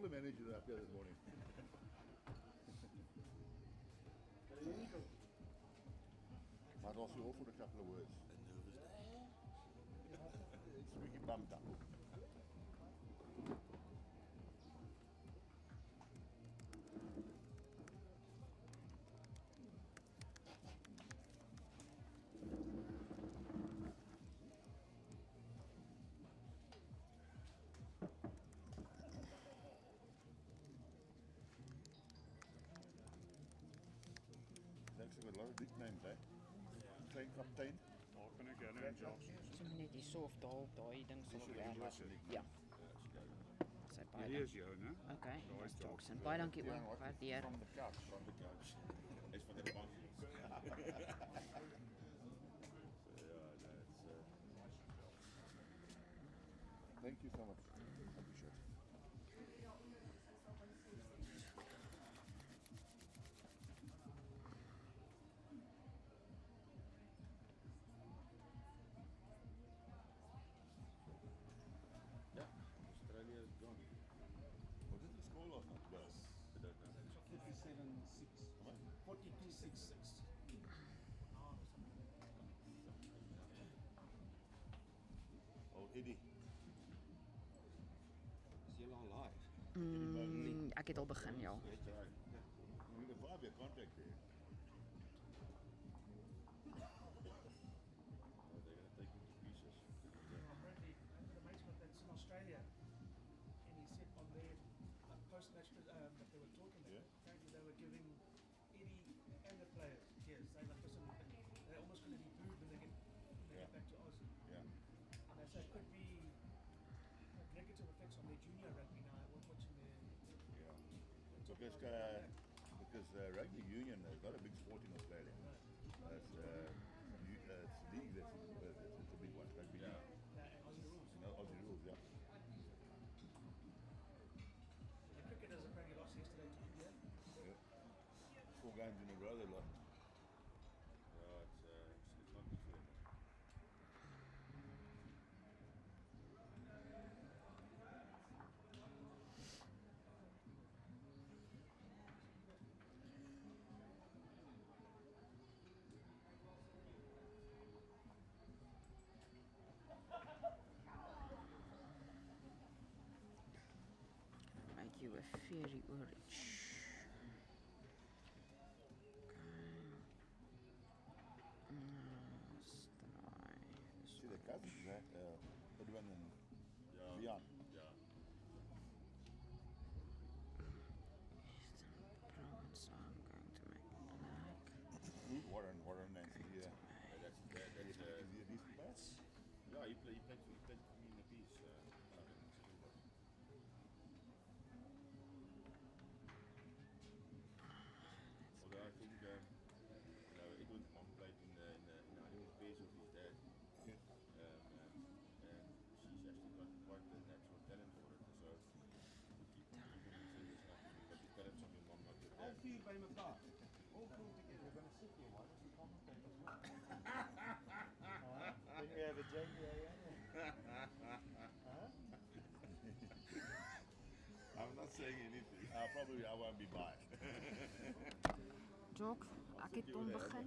the manager up here this morning. Might ask you all for a couple of words. A nervous day. It's really bummed up. Thanks, I've got a lot of nicknames, eh? Train Captain. Daar kan ek net jobs. So net die soft daal daai ding sal ook werk. Ja. Sy baie. Hier is jou, né? Okay. Daar is Jackson. Baie dankie oom. Waardeer. From the couch. From the couch. Is van de bank. Thank you so much. I appreciate it. Ja, Australia is gone. What did the score last night? Yes. I don't know. 47-6. 42-6-6. Oh, Eddie. Is jy al live? Ek het al begin, ja. That's right. You need a 5-year contract there. Oh, they're going to take him to pieces. Apparently, the matchman that's in Australia, and he said on their post-match that they were talking about, apparently they were giving Eddie and the players cheers, saying like, listen, they're almost going to be booed when they get back to Oz. Yeah. And they say it could be negative effects on their junior rugby now, watching their... Yeah. Because rugby union has got a big sport in Australia. It's league, it's a big one, rugby league. And Aussie rules. You know, Aussie rules, yeah. The cricketers apparently lost yesterday to India. Yeah. 4 games in a row they lost. Yeah, it's not good for them. Make you a fairy orange. Okay. See the cousins, Edwin and Leon. Yeah. So I'm going to make black. Warren and yeah. That's Is he a decent player? yeah, he played for me in the piece. Although I think Edwin's mom played in the honeymoon phase of his dad. And she's actually got quite the natural talent for it. So keep saying this stuff. You've got the talents of your mom, not your All dad. vier by mekaar. All pulled together. We're going to sit here. Why don't we commentate as well? Then we have a JBA. I'm not saying anything. I won't be biased. Jock, ek het hom begin.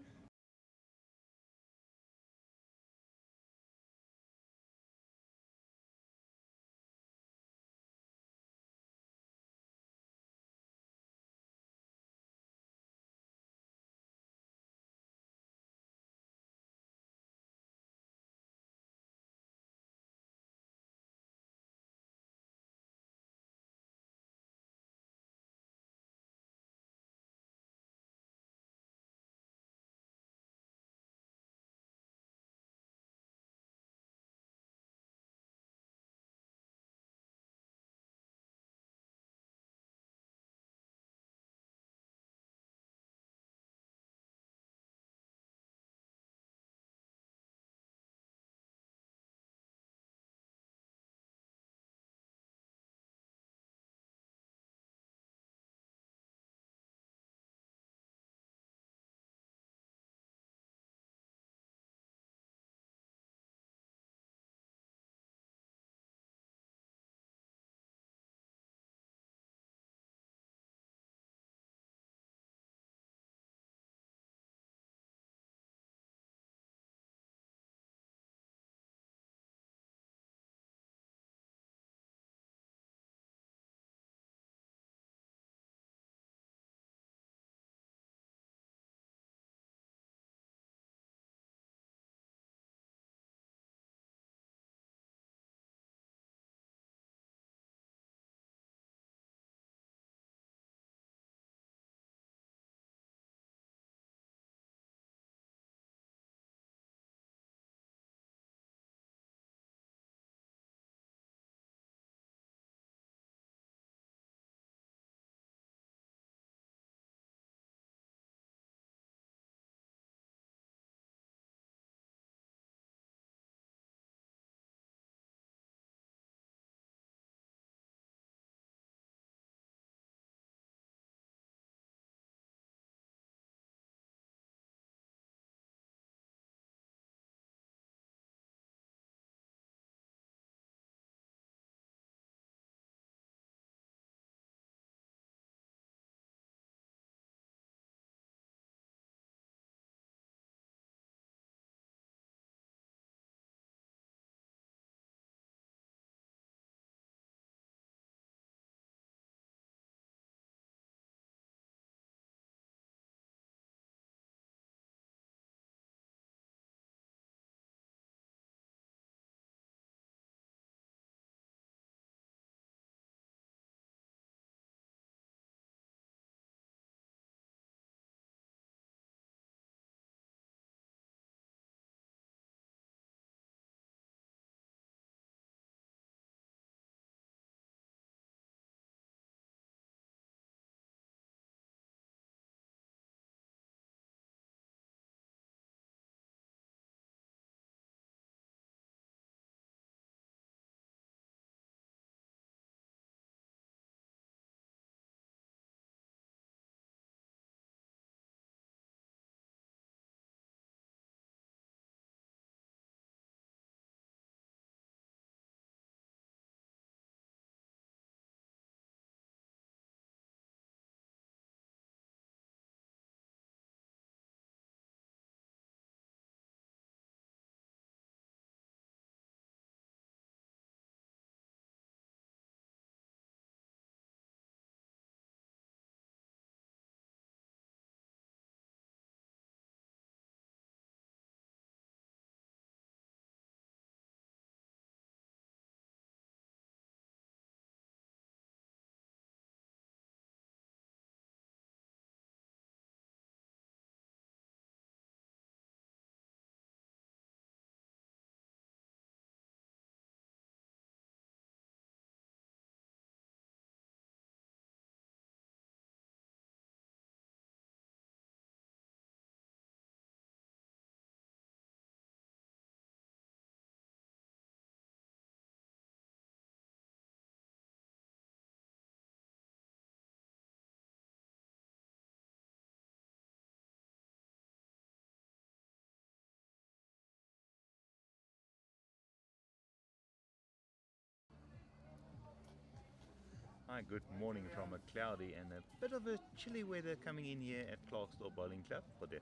Hi, good morning from a cloudy and a bit of a chilly weather coming in here at Klerksdorp Bowling Club for the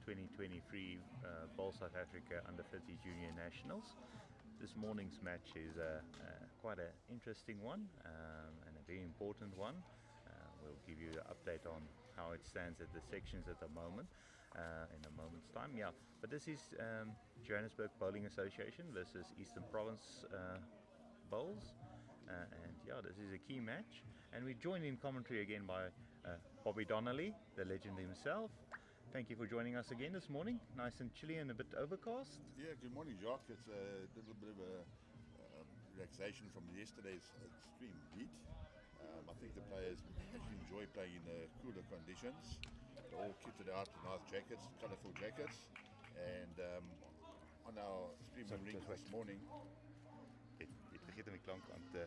2023 Bowl South Africa Under 50 Junior Nationals. This morning's match is quite an interesting one and a very important one. We'll give you an update on how it stands at the sections at the moment in a moment's time. Yeah, but this is Johannesburg Bowling Association versus Eastern Province Bowls. And yeah, this is a key match, and we're joined in commentary again by Bobby Donnelly, the legend himself. Thank you for joining us again this morning. Nice and chilly and a bit overcast. Yeah, good morning, Jacques. It's a little bit of a relaxation from yesterday's extreme heat. I think the players actually enjoy playing in cooler conditions. They're all kitted out in nice jackets, colourful jackets, and on our streaming rink this morning. Vergeet om die klank aan te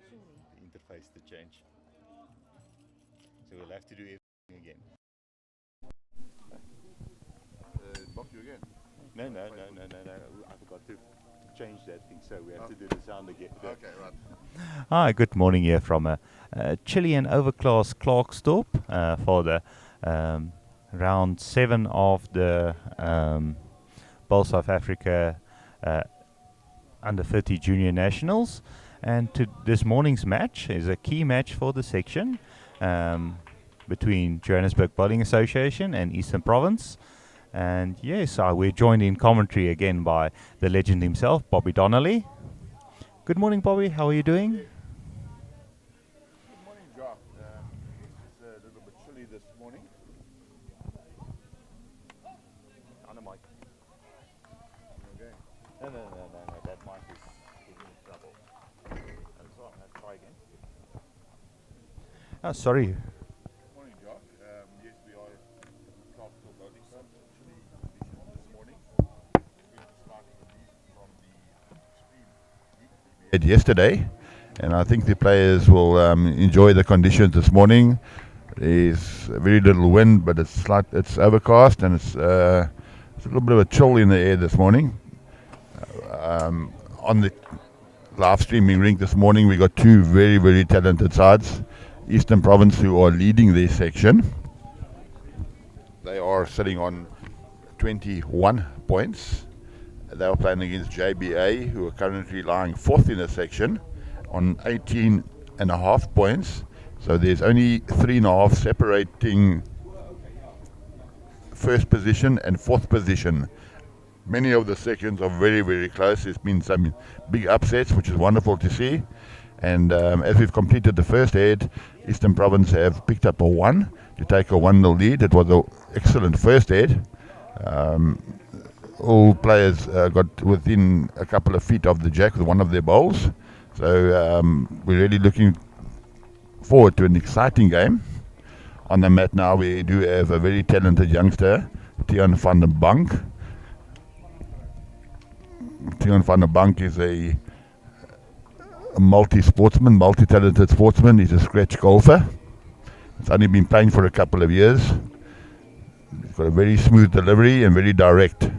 the interface to change. So we'll have to do everything again. Block you again? No. I forgot to change that thing, so we have to do the sound again. Okay, right. Hi, good morning here from a chilly and overcast Klerksdorp for the round 7 of the Bowl South Africa Under 30 Junior Nationals, and this morning's match is a key match for the section between Johannesburg Bowling Association and Eastern Province. And yes, we're joined in commentary again by the legend himself, Bobby Donnelly. Good morning, Bobby. How are you doing? Good morning, Jacques. It's a little bit chilly this morning. On the mic. Okay. No. That mic is giving me trouble. That's all. Let's try again. Oh, sorry. Good morning, Jacques. Yes, we are at Klerksdorp Bowling Club. Chilly conditions this morning. Slightly relief from the extreme heat we had yesterday, and I think the players will enjoy the conditions this morning. There's very little wind, but it's overcast, and it's a little bit of a chill in the air this morning. On the live streaming rink this morning, we got two very, very talented sides. Eastern Province, who are leading their section. They are sitting on 21 points. They are playing against JBA, who are currently lying 4th in the section on 18.5 points. So there's only 3.5 separating first position and 4th position. Many of the sections are very, very close. There's been some big upsets, which is wonderful to see. And as we've completed the first head, Eastern Province have picked up a 1 to take a 1-0 lead. It was an excellent first head. All players got within a couple of feet of the jack with one of their bowls. So we're really looking forward to an exciting game. On the mat now, we do have a very talented youngster, Tian van der Bank. Tian van der Bank is a multi-sportsman, multi-talented sportsman. He's a scratch golfer. He's only been playing for a couple of years. He's got a very smooth delivery and very direct.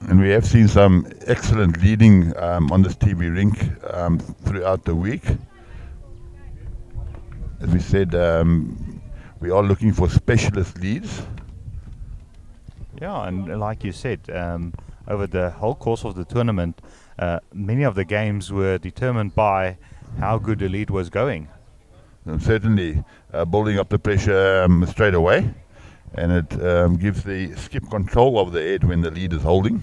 And we have seen some excellent leading on this TV rink throughout the week. As we said, we are looking for specialist leads. Yeah, and like you said, over the whole course of the tournament, many of the games were determined by how good the lead was going. And certainly building up the pressure straight away, and it gives the skip control of the head when the lead is holding.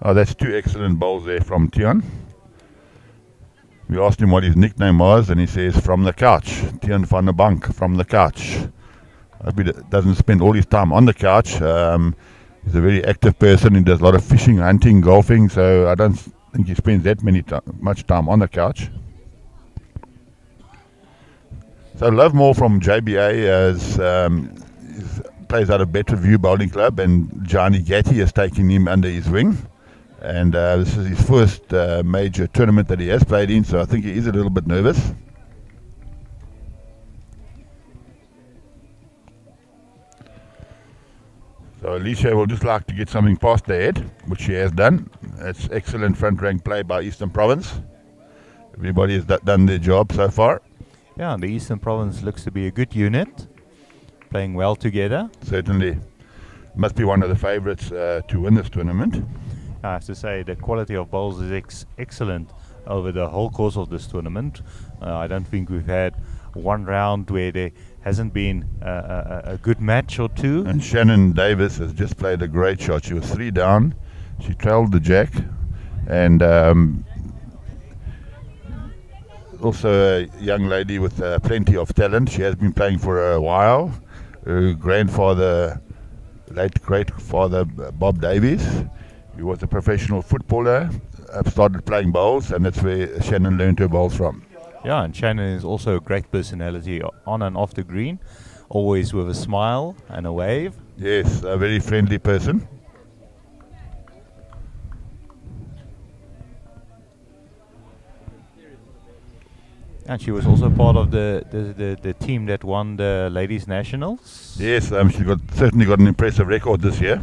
Oh, that's two excellent bowls there from Tian. We asked him what his nickname was, and he says, "From the couch." Tian van der Bank, from the couch. I hope he doesn't spend all his time on the couch. He's a very active person. He does a lot of fishing, hunting, golfing, so I don't think he spends that much time on the couch. So Love More from JBA plays out of Bedfordview Bowling Club, and Johnny Gatti has taken him under his wing. And this is his first major tournament that he has played in, so I think he is a little bit nervous. So Alicia will just like to get something past the head, which she has done. It's excellent front rank play by Eastern Province. Everybody has done their job so far. Yeah, the Eastern Province looks to be a good unit, playing well together. Certainly. Must be one of the favourites to win this tournament. I have to say the quality of bowls is excellent over the whole course of this tournament. I don't think we've had one round where there hasn't been a good match or two. And Shannon Davis has just played a great shot. She was 3 down. She trailed the jack. And also a young lady with plenty of talent. She has been playing for a while. Her grandfather, late great-father Bob Davies, he was a professional footballer, started playing bowls, and that's where Shannon learned her bowls from. Yeah, and Shannon is also a great personality on and off the green, always with a smile and a wave. Yes, a very friendly person. And she was also part of the team that won the Ladies Nationals. Yes, she's certainly got an impressive record this year.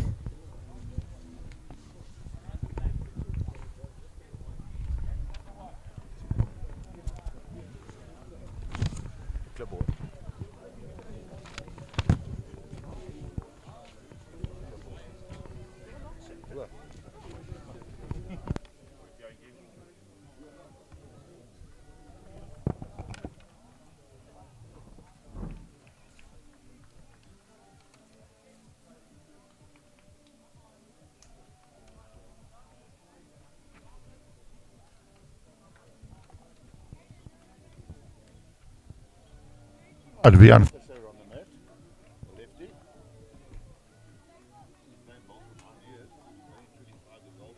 Adrian.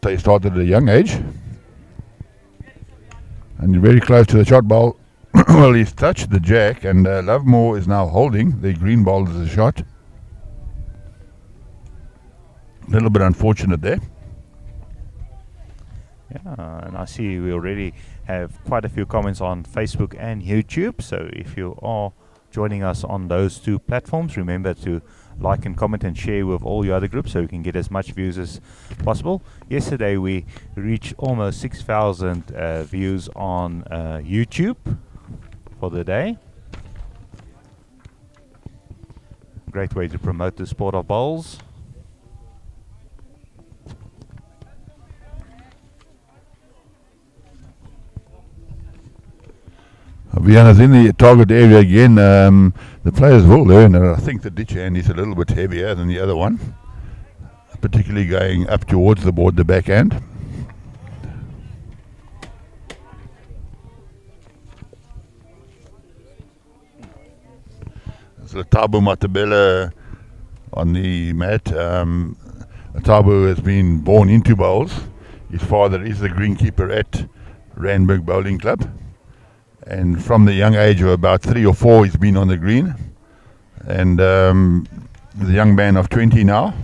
So he started at a young age. And very close to the shot ball. Well, he's touched the jack, and Lovemore is now holding the green ball as a shot. A little bit unfortunate there. Yeah, and I see we already have quite a few comments on Facebook and YouTube. So if you are joining us on those two platforms, remember to like and comment and share with all your other groups so we can get as much views as possible. Yesterday we reached almost 6,000 views on YouTube for the day. Great way to promote the sport of bowls. Vienna's in the target area again. The players will learn, and I think the ditch hand is a little bit heavier than the other one, particularly going up towards the board, the backhand. So Thabo Matabela on the mat. Thabo has been born into bowls. His father is the greenkeeper at Randburg Bowling Club. And from the young age of about 3 or 4, he's been on the green. And he's a young man of 20 now,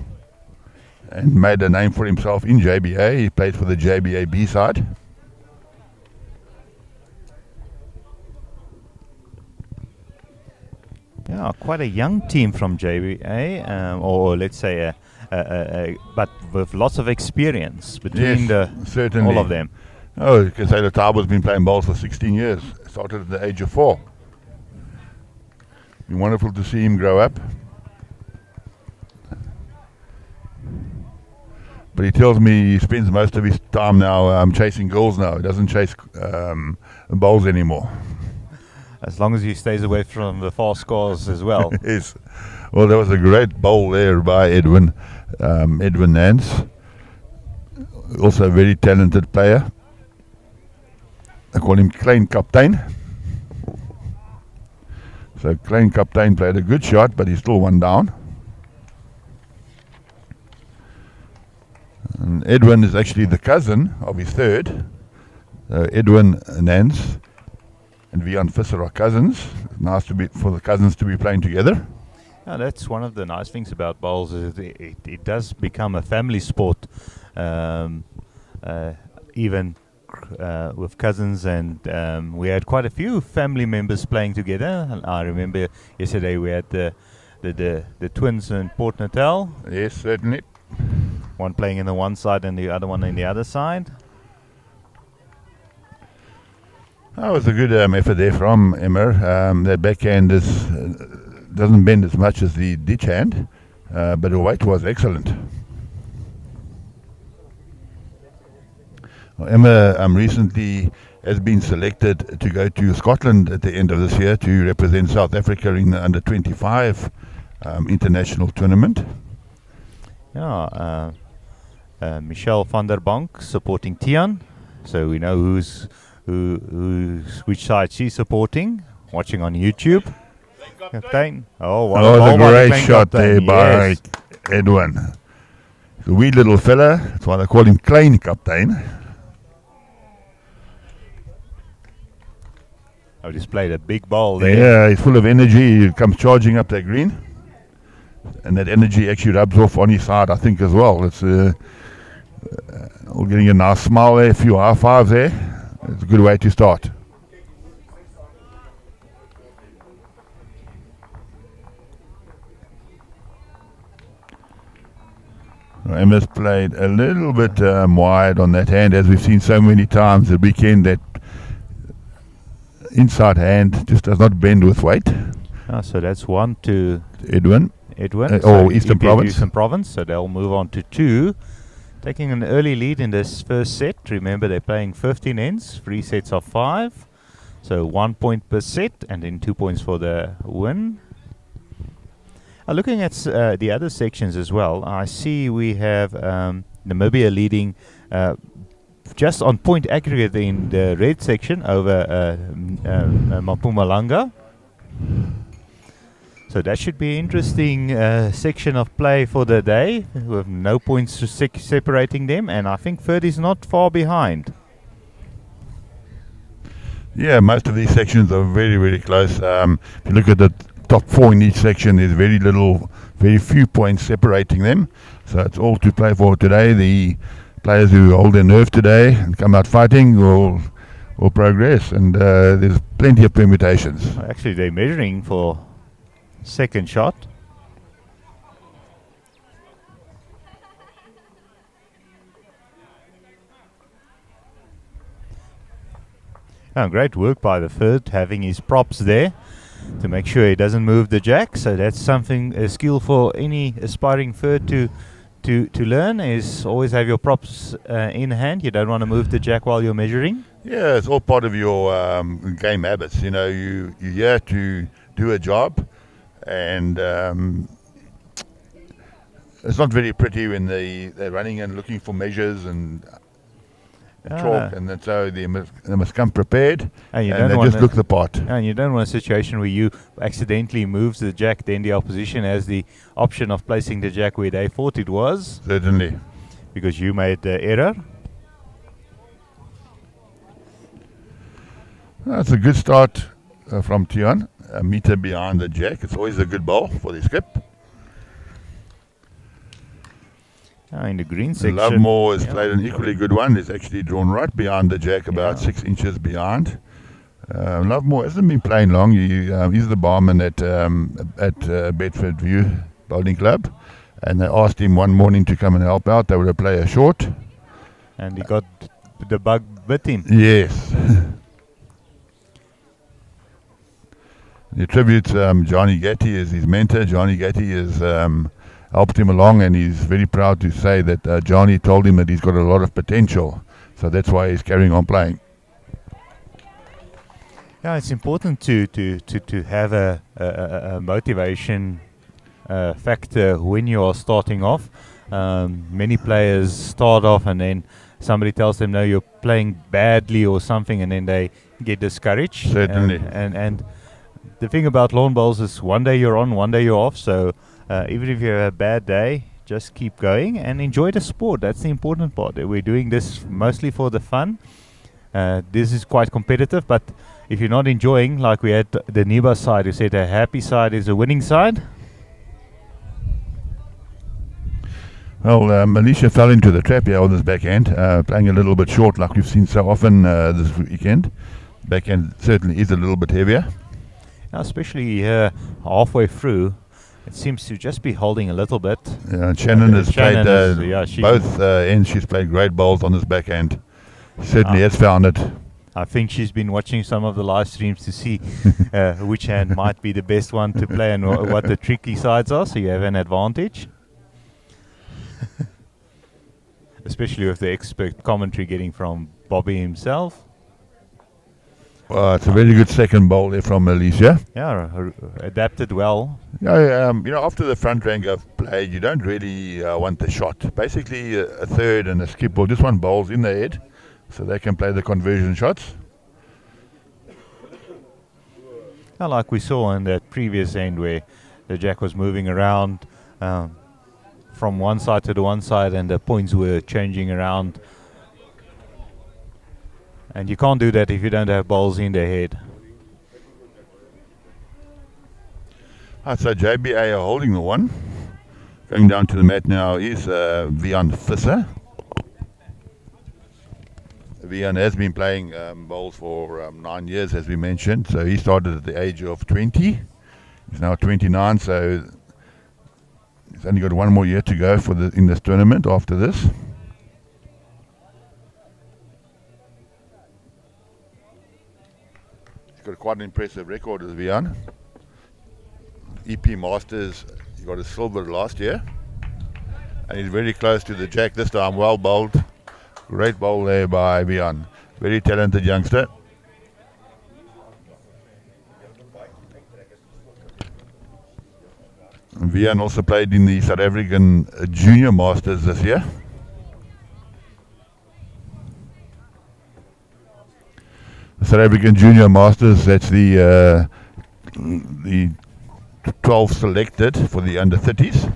and made a name for himself in JBA. He played for the JBA B side. Yeah, quite a young team from JBA, or let's say, but with lots of experience between certainly. all of them. Oh, you can say that Tabo's been playing bowls for 16 years. Started at the age of 4. Been wonderful to see him grow up. But he tells me he spends most of his time now chasing girls now. He doesn't chase bowls anymore. As long as he stays away from the fast scores as well. Yes. Well, there was a great bowl there by Edwin Nance. Also a very talented player. I call him Klein Kaptein. So Klein Kaptein played a good shot, but he's still 1 down. And Edwin is actually the cousin of his third. Edwin Nance and Vian Visser are cousins. It's nice for the cousins to be playing together. Yeah, that's one of the nice things about bowls, is it does become a family sport, even with cousins, and we had quite a few family members playing together. And I remember yesterday we had the the twins in Port Natal. Yes, certainly. One playing in the one side and the other one in the other side. That was a good effort there from Emmer. That backhand doesn't bend as much as the ditch hand, but the weight was excellent. Well, Emma recently has been selected to go to Scotland at the end of this year to represent South Africa in the under 25 international tournament. Yeah, Michelle van der Bank supporting Tian, so we know which side she's supporting. Watching on YouTube. Captain. Oh, the great shot there by Edwin. The wee little fella, that's why they call him Klein Captain. Oh, displayed a big ball there. Yeah, he's full of energy. He comes charging up that green. And that energy actually rubs off on his side, I think, as well. It's all getting a nice smile there, a few high fives there. It's a good way to start. Emma's played a little bit wide on that hand, as we've seen so many times the weekend. That inside hand just does not bend with weight. So that's 1 to Edwin. So Eastern Province. Eastern Province. So they'll move on to 2. Taking an early lead in this first set. Remember, they're playing 15 ends, 3 sets of 5. So 1 point per set, and then 2 points for the win. Looking at the other sections as well, I see we have Namibia leading just on point aggregate in the red section over Mpumalanga. So that should be an interesting section of play for the day, with no points separating them, and I think third is not far behind. Yeah, most of these sections are very, very close. If you look at the top 4 in each section, there's very few points separating them. So it's all to play for today. The players who hold their nerve today and come out fighting will progress, and there's plenty of permutations. Actually, they're measuring for second shot. Great work by the third, having his props there to make sure he doesn't move the jack. So that's something, a skill for any aspiring third to learn, is always have your props in hand. You don't want to move the jack while you're measuring. Yeah, it's all part of your game habits. You know, you're here to do a job, and it's not very pretty when they're running and looking for measures and chalk, and then so they must come prepared, and they just look the part. And you don't want a situation where you accidentally moves the jack, then the opposition has the option of placing the jack where they thought it was. Certainly. Because you made the error. That's a good start from Tian. A meter behind the jack. It's always a good ball for the skip. In the green section, Lovemore has played an equally good one. He's actually drawn right behind the jack, about 6 inches behind. Lovemore hasn't been playing long. He's the barman at Bedford View Bowling Club, and they asked him one morning to come and help out. They were to play a short, and he got the bug bit him. Yes. He attributes Johnny Gatti as his mentor. Johnny Gatti has helped him along, and he's very proud to say that Johnny told him that he's got a lot of potential. So that's why he's carrying on playing. Yeah, it's important to have a motivation factor when you are starting off. Many players start off and then somebody tells them, no, you're playing badly or something, and then they get discouraged. Certainly. And the thing about lawn bowls is one day you're on, one day you're off. So even if you have a bad day, just keep going and enjoy the sport. That's the important part. We're doing this mostly for the fun. This is quite competitive, but if you're not enjoying, like we had the Niba side who said a happy side is a winning side. Well, Alicia fell into the trap here on this backhand, playing a little bit short like we've seen so often this weekend. Backhand certainly is a little bit heavier. Especially halfway through, It seems to just be holding a little bit. Yeah, and Shannon has Shannon played is- yeah, she- both ends. She's played great bowls on this backhand. Certainly Ah. has found it. I think she's been watching some of the live streams to see which hand might be the best one to play and what the tricky sides are, so you have an advantage. Especially with the expert commentary getting from Bobby himself. Well, it's a very good second bowl there from Alicia. Yeah, adapted well. Yeah, after the front rank I've played, you don't really want the shot. Basically, a third and a skip ball, just one bowls in the head, so they can play the conversion shots. Now, like we saw in that previous end where the jack was moving around from one side to the one side and the points were changing around. And you can't do that if you don't have balls in the head. So JBA are holding the one. Going down to the mat now is Vian Visser. Vian has been playing bowls for 9 years, as we mentioned. So he started at the age of 20. He's now 29, so he's only got 1 more year to go in this tournament after this. He's got quite an impressive record as Vian. EP Masters, he got a silver last year. And he's very close to the jack this time, well bowled. Great bowl there by Vian. Very talented youngster. And Vian also played in the South African Junior Masters this year. The South African Junior Masters, that's the 12 selected for the under 30s.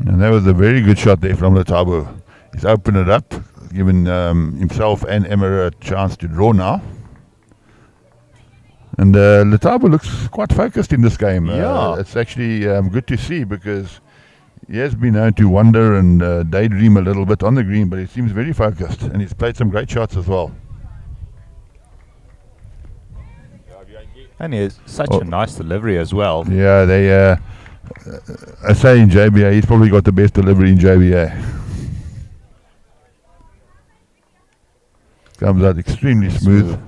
And that was a very good shot there from Letabo. He's opened it up, given himself and Emma a chance to draw now. And Letabo looks quite focused in this game. Yeah. It's actually good to see because he has been known to wander and daydream a little bit on the green, but he seems very focused and he's played some great shots as well. And he has such a nice delivery as well. Yeah, they. I say in JBA, he's probably got the best delivery in JBA. Comes out extremely smooth.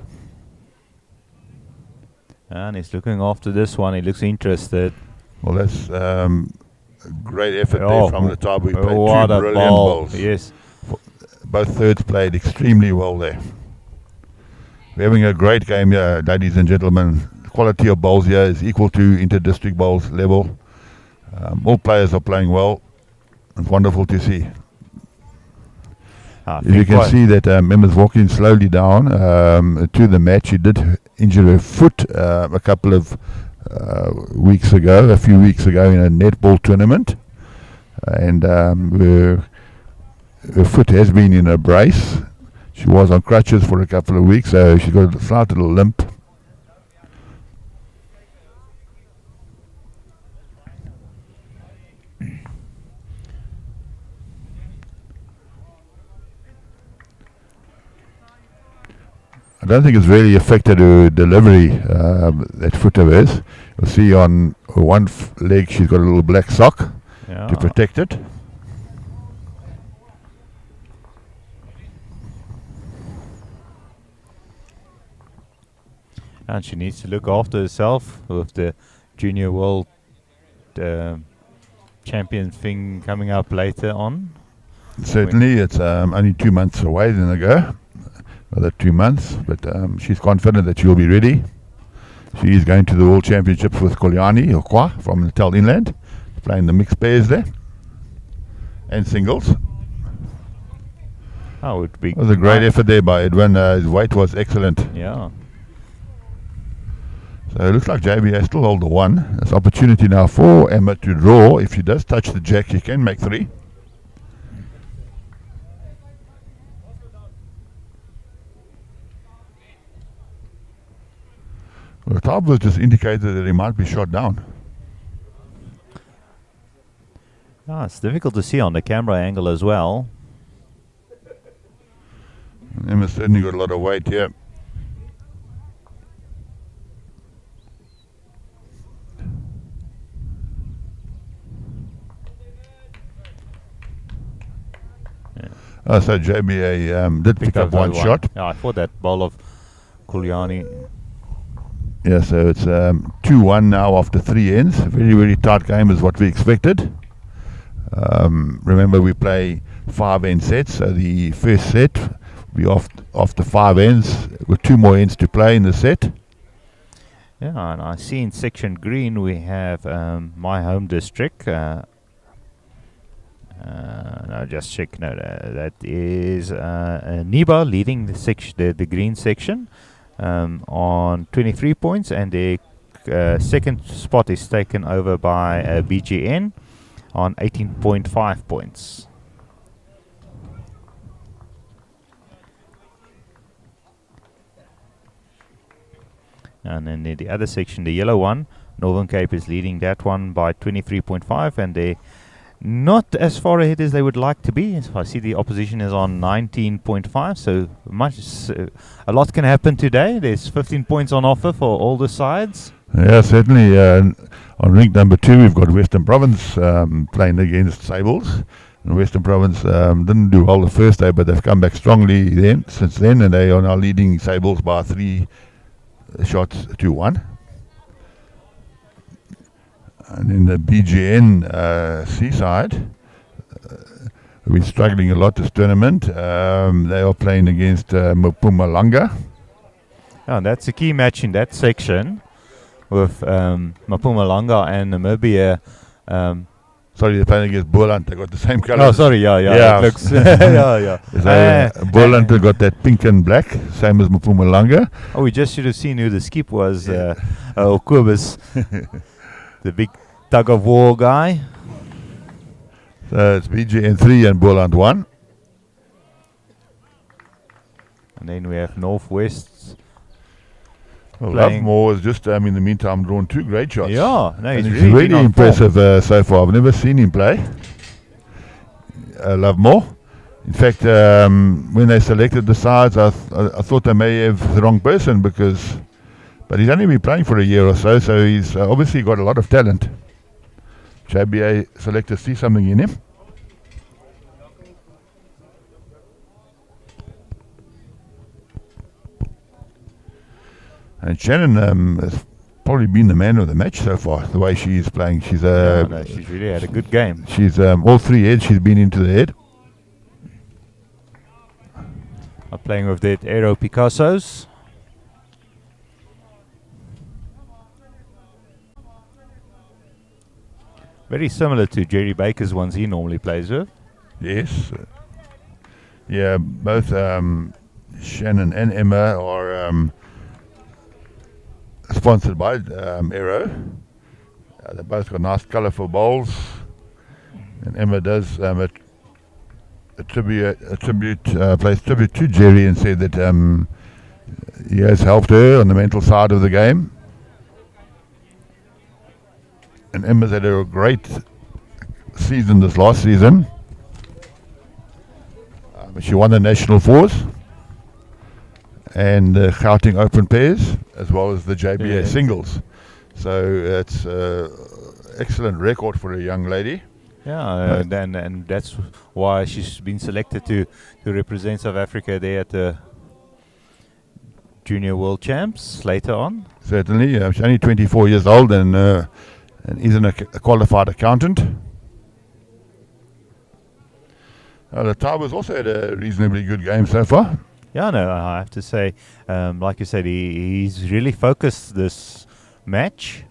And he's looking after this one. He looks interested. Well, that's a great effort there from the top. We played what two a brilliant ball. balls. Yes. Both thirds played extremely well there. We're having a great game here, ladies and gentlemen. The quality of bowls here is equal to inter-district bowls level. All players are playing well. It's wonderful to see. You can see that Emma's walking slowly down to the match. She did injure her foot a couple of weeks ago, a few weeks ago in a netball tournament. And her foot has been in a brace. She was on crutches for a couple of weeks, so she's got a slight little limp. I don't think it's really affected her delivery, that foot of hers. You'll see on her one leg she's got a little black sock to protect it. And she needs to look after herself with the Junior World Champion thing coming up later on. Certainly, it's only 2 months away then ago. Another 2 months, but she's confident that she'll be ready. She is going to the World Championships with Kolyani or Kwa from Natal Inland, playing the mixed pairs there and singles. Oh, it would be. It was a great effort there by Edwin. His weight was excellent. Yeah. So it looks like JBA still hold the one. There's opportunity now for Emma to draw. If she does touch the jack, she can make 3. Well, the top was just indicated that he might be shot down. It's difficult to see on the camera angle as well. Emma's certainly got a lot of weight here. Oh, so JBA did pick up one the shot. Yeah, I thought that ball of Kuliani. Yeah, so it's 2-1 now after 3 ends. A very, very tight game is what we expected. Remember, we play 5-end sets, so the first set will be after 5 ends with 2 more ends to play in the set. Yeah, and I see in section green we have my home district. No, just check. No, that is Niba leading the section, the green section, on 23 points, and the second spot is taken over by BGN on 18.5 points. And then the other section, the yellow one, Northern Cape is leading that one by 23.5, and they're not as far ahead as they would like to be. So I see the opposition is on 19.5, so a lot can happen today. There's 15 points on offer for all the sides. Yeah, certainly. On rink number 2, we've got Western Province playing against Sables. And Western Province didn't do well the first day, but they've come back strongly since then, and they are now leading Sables by 3 shots to 1. And in the BGN Seaside, we're struggling a lot this tournament. They are playing against Mpumalanga. And that's a key match in that section with Mpumalanga and Namibia. Sorry, they're playing against Boland. They got the same color. Oh, sorry, yeah. It looks, yeah. So, Boland got that pink and black, same as Mpumalanga. Oh, we just should have seen who the skip was. Okubus, the big tug of war guy. So it's BGN 3 and Boland 1. And then we have Northwest. Well, playing. Lovemore has just, in the meantime, drawn 2 great shots. Yeah, no, and he's he's really really impressive so far. I've never seen him play. Lovemore. In fact, when they selected the sides, I thought they may have the wrong person but he's only been playing for a year or so, so he's obviously got a lot of talent. JBA selectors see something in him. And Shannon has probably been the man of the match so far, the way she is playing. She's she's really had a good game. She's all 3 heads, she's been into the head. I'm playing with that Aero Picassos. Very similar to Jerry Baker's ones he normally plays with. Yes. Yeah, both Shannon and Emma are sponsored by Aero. They both got nice colourful bowls. And Emma does plays tribute to Jerry and said that he has helped her on the mental side of the game. And Emma's had a great season this last season. She won the National Fours and the Gauteng Open Pairs, as well as the JBA Singles. So it's excellent record for a young lady. Yeah, and that's why she's been selected to represent South Africa there at the Junior World Champs later on. Certainly, she's only 24 years old and isn't a qualified accountant. The Towers also had a reasonably good game so far. Yeah, no, I have to say, like you said, he's really focused this match.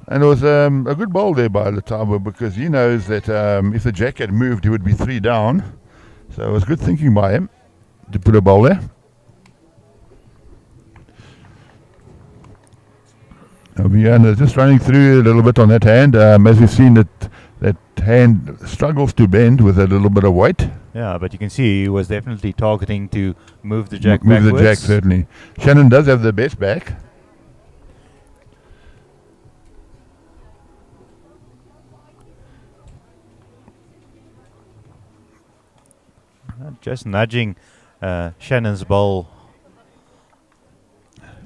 And it was a good bowl there by Letaba because he knows that if the jack had moved, he would be 3 down. So it was good thinking by him to put a bowl there. Viana just running through a little bit on that hand. As we've seen, that hand struggles to bend with a little bit of weight. Yeah, but you can see he was definitely targeting to move the jack Move backwards. the jack, certainly. Shannon does have the best back. Just nudging Shannon's bowl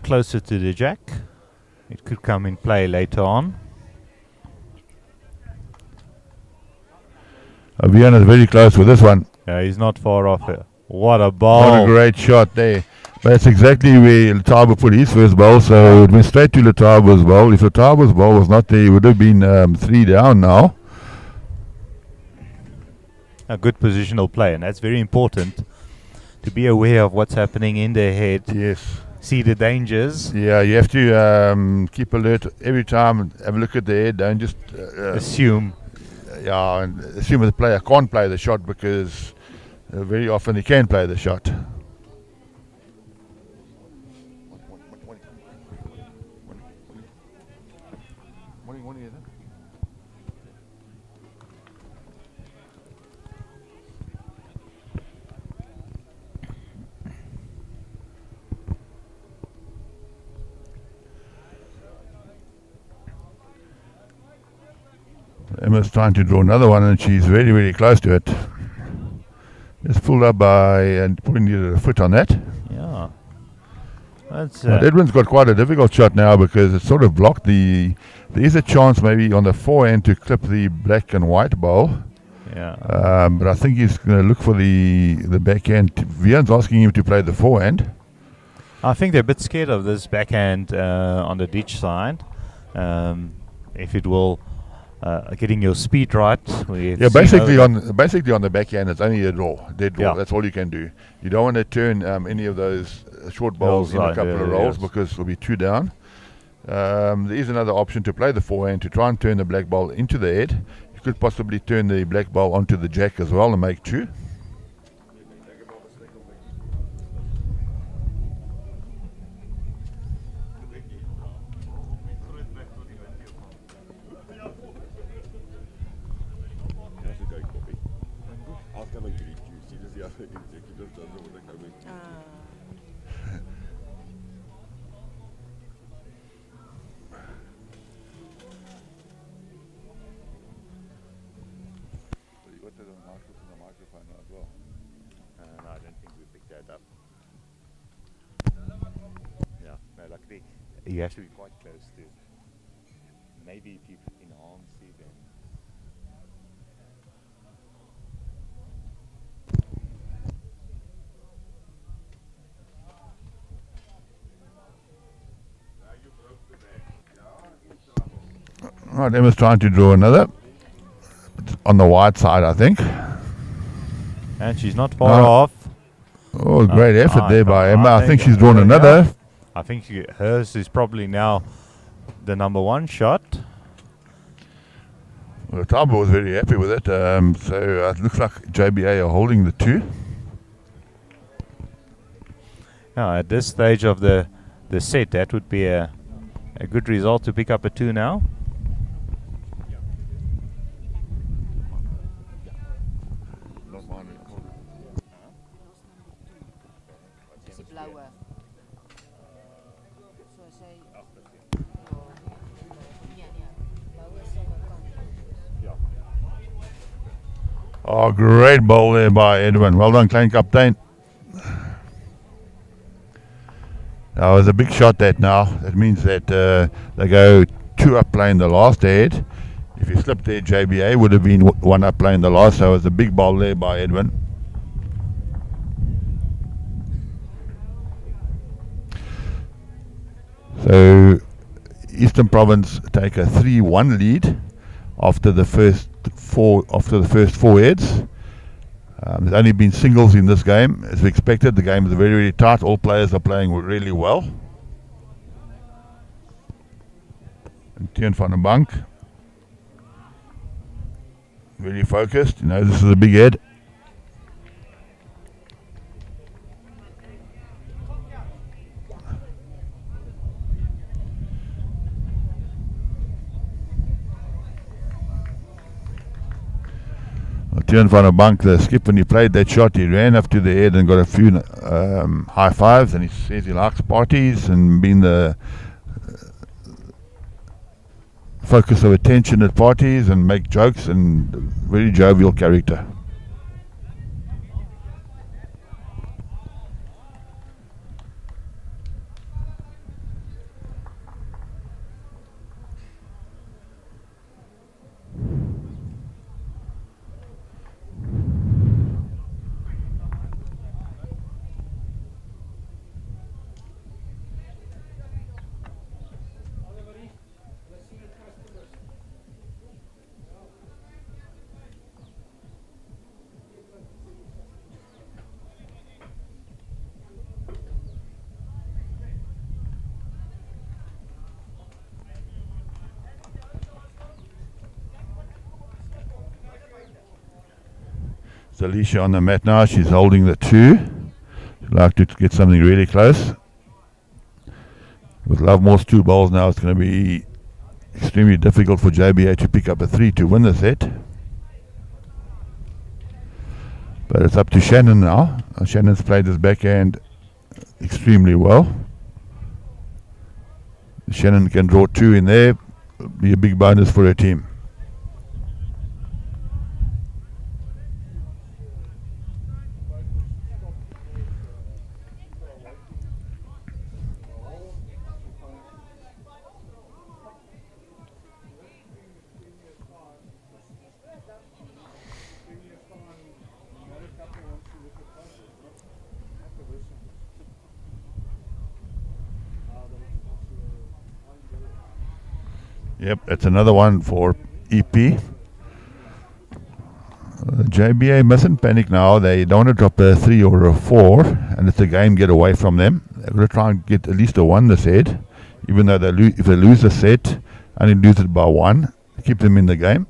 closer to the jack. It could come in play later on. Avian is very close with this one. Yeah, he's not far off here. What a What a ball. great shot there. But it's exactly where Letaba put his first ball, so it went straight to Letaba's ball. If Letaba's ball was not there, he would have been 3 down now. A good positional play, and that's very important to be aware of what's happening in their head. Yes. See the dangers. Yeah, you have to keep alert every time. Have a look at the head. Don't just Assume. and assume the player can't play the shot, because very often he can play the shot. Emma's trying to draw another one, and she's very, very close to it. Just pulled up by and putting a foot on that. Yeah. That's But Edwin's got quite a difficult shot now, because it's sort of blocked the. There is a chance maybe on the forehand to clip the black and white ball. yeah. But I think he's going to look for the backhand. Vian's asking him to play the forehand. I think they're a bit scared of this backhand on the ditch side. If it will getting your speed right. Yeah, basically on the backhand, it's only a draw, dead draw. Yeah. That's all you can do. You don't want to turn any of those short balls in a Right, couple of yeah, rolls, yes. because it'll be 2 down. There is another option to play the forehand to try and turn the black ball into the head. You could possibly turn the black ball onto the jack as well and make 2. That's a go, Koppie. I'll come and greet you. See, dis die other executives doesn't want to come in. So you got that on the microphone as well. No, I don't think we picked that up. Yeah, no, luckily you have to be quite close to. Maybe if you enhance it then. Right, Emma's trying to draw another. It's on the wide side, I think. And she's not far No. off. Oh, great effort I there by don't- Emma. I I think think she's drawn yeah. another. I think hers is probably now the number 1 shot. Well, Taba was very happy with it. So it looks like JBA are holding the 2. Now, at this stage of the set, that would be a good result to pick up a 2 now. Dis die bloue. Soos hy nee, bloue silwer kant. Oh, great ball there by Edwin. Well done, Klein Kaptein. That was a big shot that now. That means that they go 2 up playing the last head. If you slipped there, JBA would have been 1 up playing the last. So it was a big ball there by Edwin. So Eastern Province take a 3-1 lead after the first 4 heads. There's only been singles in this game. As we expected, the game is very, very tight. All players are playing really well. And Tian van der Bank, very focused. You know, this is a big head. Tian van der Bank, the skip, when he played that shot, he ran up to the head and got a few high fives, and he says he likes parties and being the focus of attention at parties and make jokes, and very jovial character. It's Alicia on the mat now. She's holding the 2. She'd like to get something really close. With Lovemore's 2 bowls now, it's going to be extremely difficult for JBA to pick up a 3 to win the set. But it's up to Shannon now. Shannon's played his backhand extremely well. Shannon can draw 2 in there, be a big bonus for her team. Yep, that's another one for EP. JBA mustn't panic now. They don't want to drop a 3 or a 4 and let the game get away from them. They're going to try and get at least a 1 this set, even though if they lose the set, only lose it by 1, keep them in the game.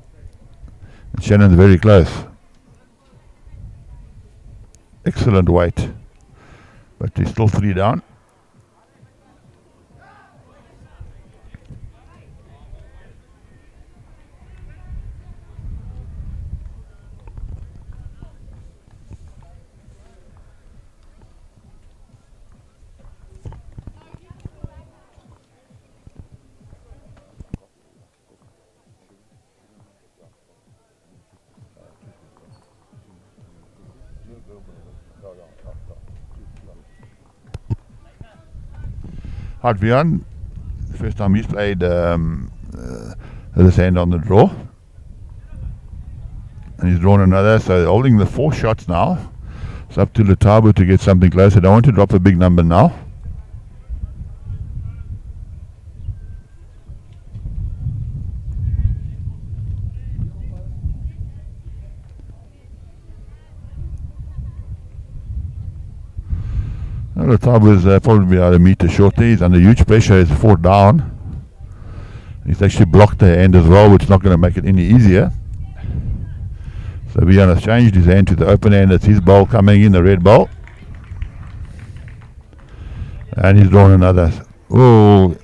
And Shannon's very close. Excellent weight, but he's still 3 down. Hartvian, first time he's played his hand on the draw. And he's drawn another, so holding the 4 shots now. It's up to Letabu to get something close. I don't want to drop a big number now. Letabu is probably about a meter short there. He's under huge pressure. He's 4 down. He's actually blocked the hand as well, which is not going to make it any easier. So Vian has changed his hand to the open hand. It's his ball coming in, the red ball. And he's drawn another. Oh.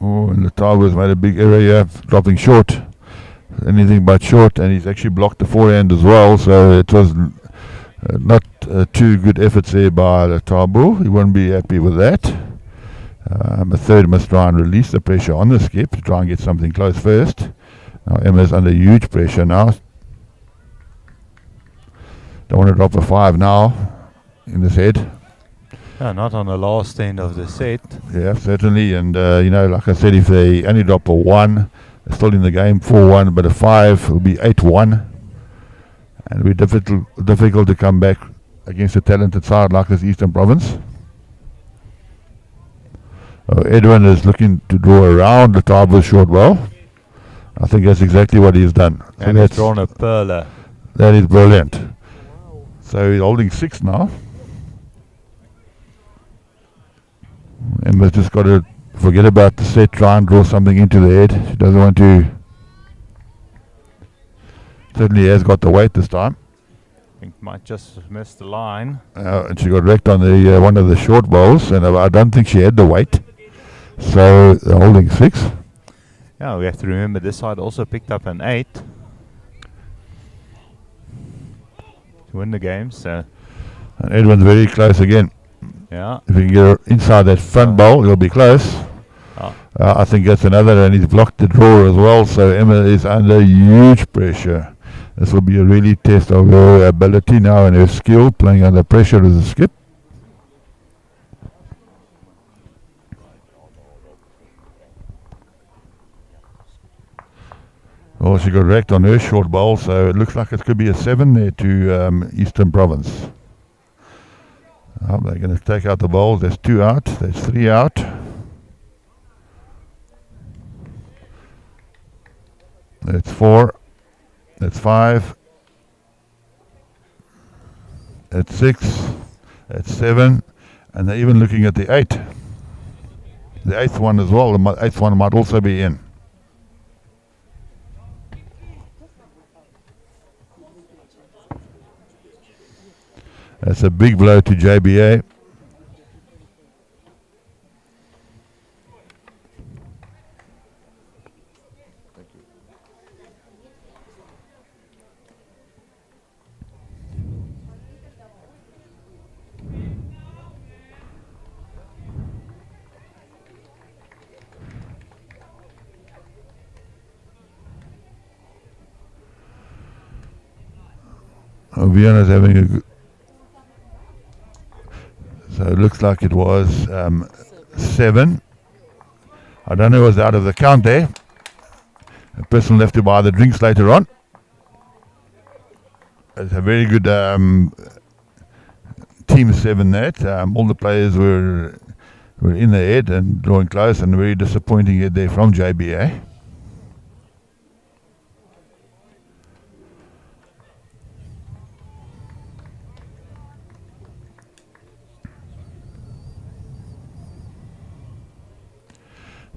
Oh, and the Tigers made a big error here, dropping short. Anything but short, and he's actually blocked the forehand as well, so it was not two good efforts there by the Tabu. He won't be happy with that. A third must try and release the pressure on the skip to try and get something close first. Now Emma's under huge pressure now. Don't want to drop a 5 now in this head. Not on the last end of the set. Yeah, certainly. And, like I said, if they only drop a 1, they're still in the game 4-1, but a 5 will be 8-1. And it'll be difficult to come back against a talented side like this Eastern Province. Edwin is looking to draw around the Tabu's short ball. I think that's exactly what he's done. And he's drawn a perler. That is brilliant. So he's holding 6 now. Emma's just got to forget about the set, try and draw something into the head. She doesn't want to. Certainly has got the weight this time. I think might just miss the line. And she got wrecked on the one of the short balls, and I don't think she had the weight. So they're holding 6. Yeah, we have to remember this side also picked up an 8 to win the game. So and Edwin's very close again. Yeah. If he can get her inside that front bowl, he'll be close. I think that's another, and he's blocked the draw as well. So Emma is under huge pressure. This will be a really test of her ability now and her skill playing under pressure as a skip. Well, she got wrecked on her short bowl, so it looks like it could be a 7 there to Eastern Province. They're going to take out the bowls. There's 2 out. There's 3 out. That's 4. That's 5. at 6, at 7, and they're even looking at the 8. The 8th one as well. The 8th one might also be in. That's a big blow to JBA. Vienna's having a good. So it looks like it was 7. I don't know who was out of the count there. A person left to buy the drinks later on. It's a very good team 7 that. All the players were in the head and drawing close, and very disappointing head there from JBA.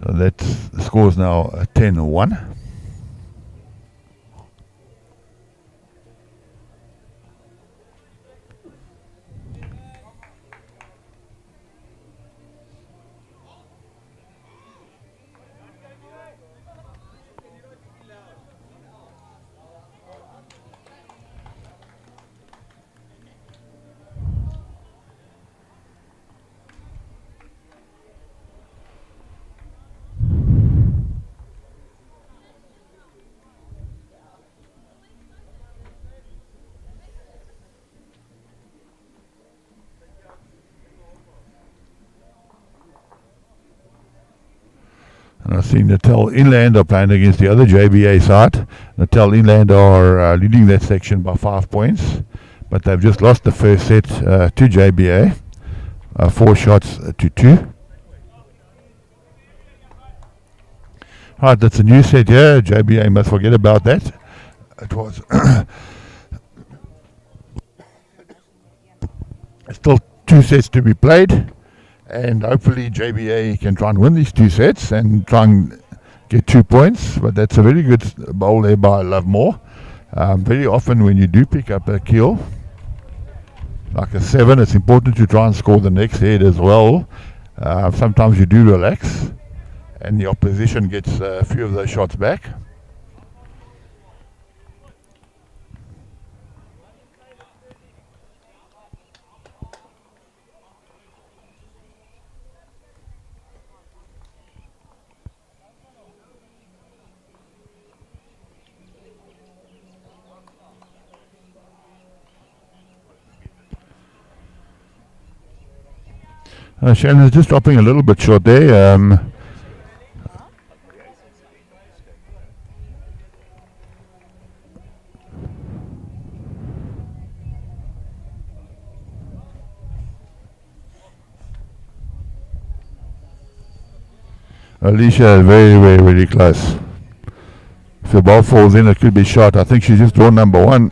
So that's the score's now 10-1. And I've seen Natal Inland are playing against the other JBA side. Natal Inland are leading that section by 5 points, but they've just lost the first set to JBA, 4 shots to 2. Right, that's a new set here. JBA must forget about that. It was still 2 sets to be played. And hopefully JBA can try and win these 2 sets and try and get 2 points. But that's a very good bowl there by Lovemore. Very often when you do pick up a kill, like a 7, it's important to try and score the next head as well. Sometimes you do relax and the opposition gets a few of those shots back. Shannon's just dropping a little bit short there. Alicia, very close. If the ball falls in, it could be shot. I think she's just drawn number 1.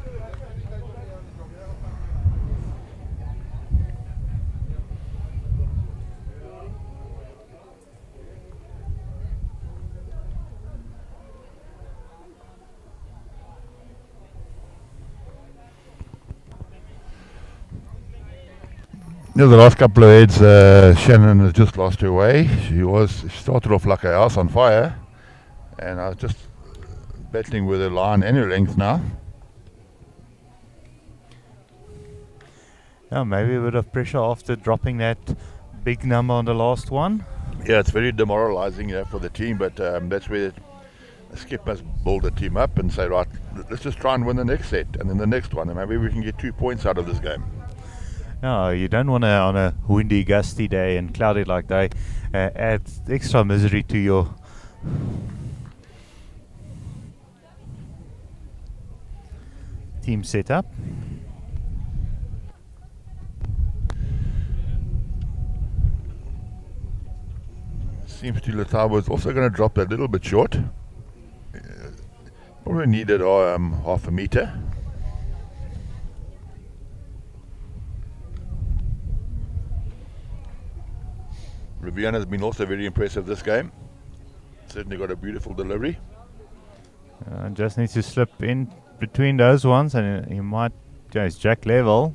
Yeah, the last couple of heads, Shannon has just lost her way. She started off like a house on fire, and I was just battling with her line and her length now. Yeah, maybe a bit of pressure after dropping that big number on the last one. Yeah, it's very demoralizing for the team, but that's where the skip must build the team up and say, right, let's just try and win the next set and then the next one, and maybe we can get 2 points out of this game. No, you don't want to, on a windy, gusty day and cloudy like that, add extra misery to your team setup. Seems to Letabo is also going to drop a little bit short. Probably needed half a meter. Rivian has been also very impressive this game. Certainly got a beautiful delivery. Just needs to slip in between those ones, and he might. It's jack level,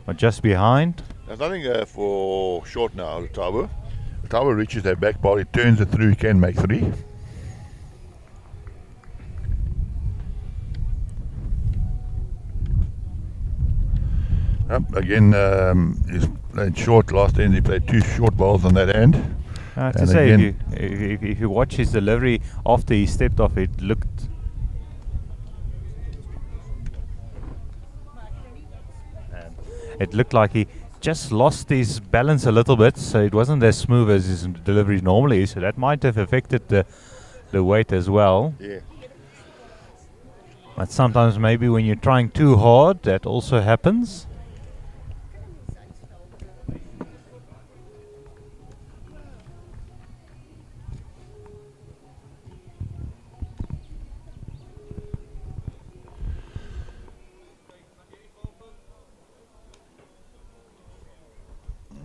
or just behind. There's nothing for short now, Letabo. Letabo reaches that back ball, he turns it through, he can make 3. Again, he's played short last end, he played 2 short balls on that end. I have to And say, again- if you watch his delivery after he stepped off, it looked. It looked like he just lost his balance a little bit, so it wasn't as smooth as his delivery normally is. So that might have affected the weight as well. Yeah. But sometimes maybe when you're trying too hard, that also happens.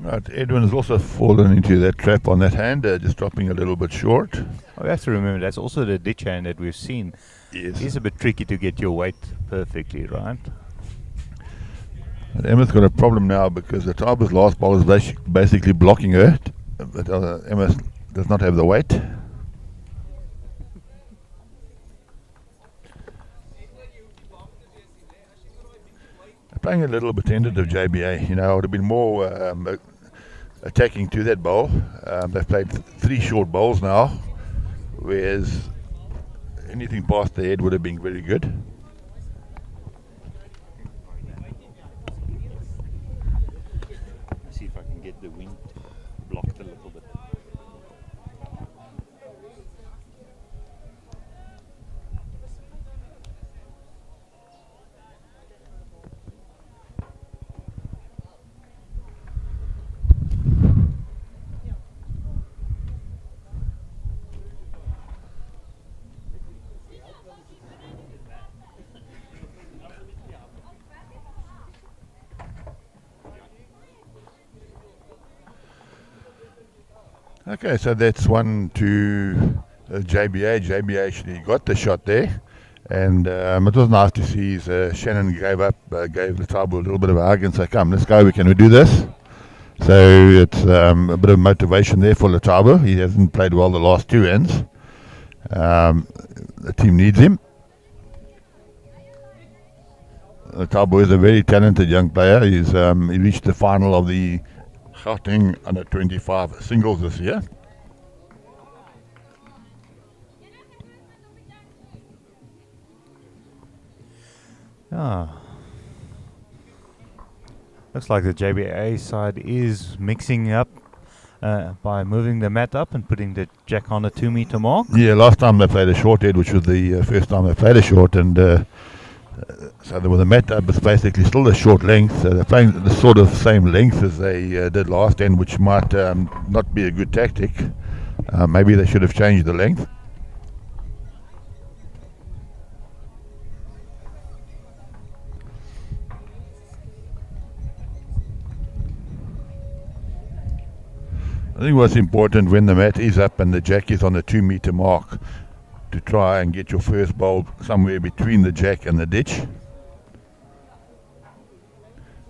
Right, Edwin has also fallen into that trap on that hand, just dropping a little bit short. We have to remember that's also the ditch hand that we've seen. Yes. It's a bit tricky to get your weight perfectly right. And Emma's got a problem now because the Taba's last ball is basically blocking her. But Emma does not have the weight. Playing a little bit tentative JBA, I would have been more attacking to that bowl. They've played 3 short bowls now, whereas anything past the head would have been very good. See if I can get the wind blocked a little bit. Okay, so that's 1 to JBA. JBA actually got the shot there, and it was nice to see Shannon gave the Tabu a little bit of a hug and say, "Come, let's go. Can we do this?" So it's a bit of motivation there for Letabo. He hasn't played well the last 2 ends. The team needs him. Letabo is a very talented young player. He reached the final of the Gauteng under 25 singles this year. Looks like the JBA side is mixing up by moving the mat up and putting the jack on a 2 meter mark. Yeah, last time they played a short head, which was the first time they played a short, and so there was a mat up, it's basically still a short length. They're playing the sort of same length as they did last end, which might not be a good tactic. Maybe they should have changed the length. I think what's important when the mat is up and the jack is on the 2 meter mark, to try and get your first bowl somewhere between the jack and the ditch.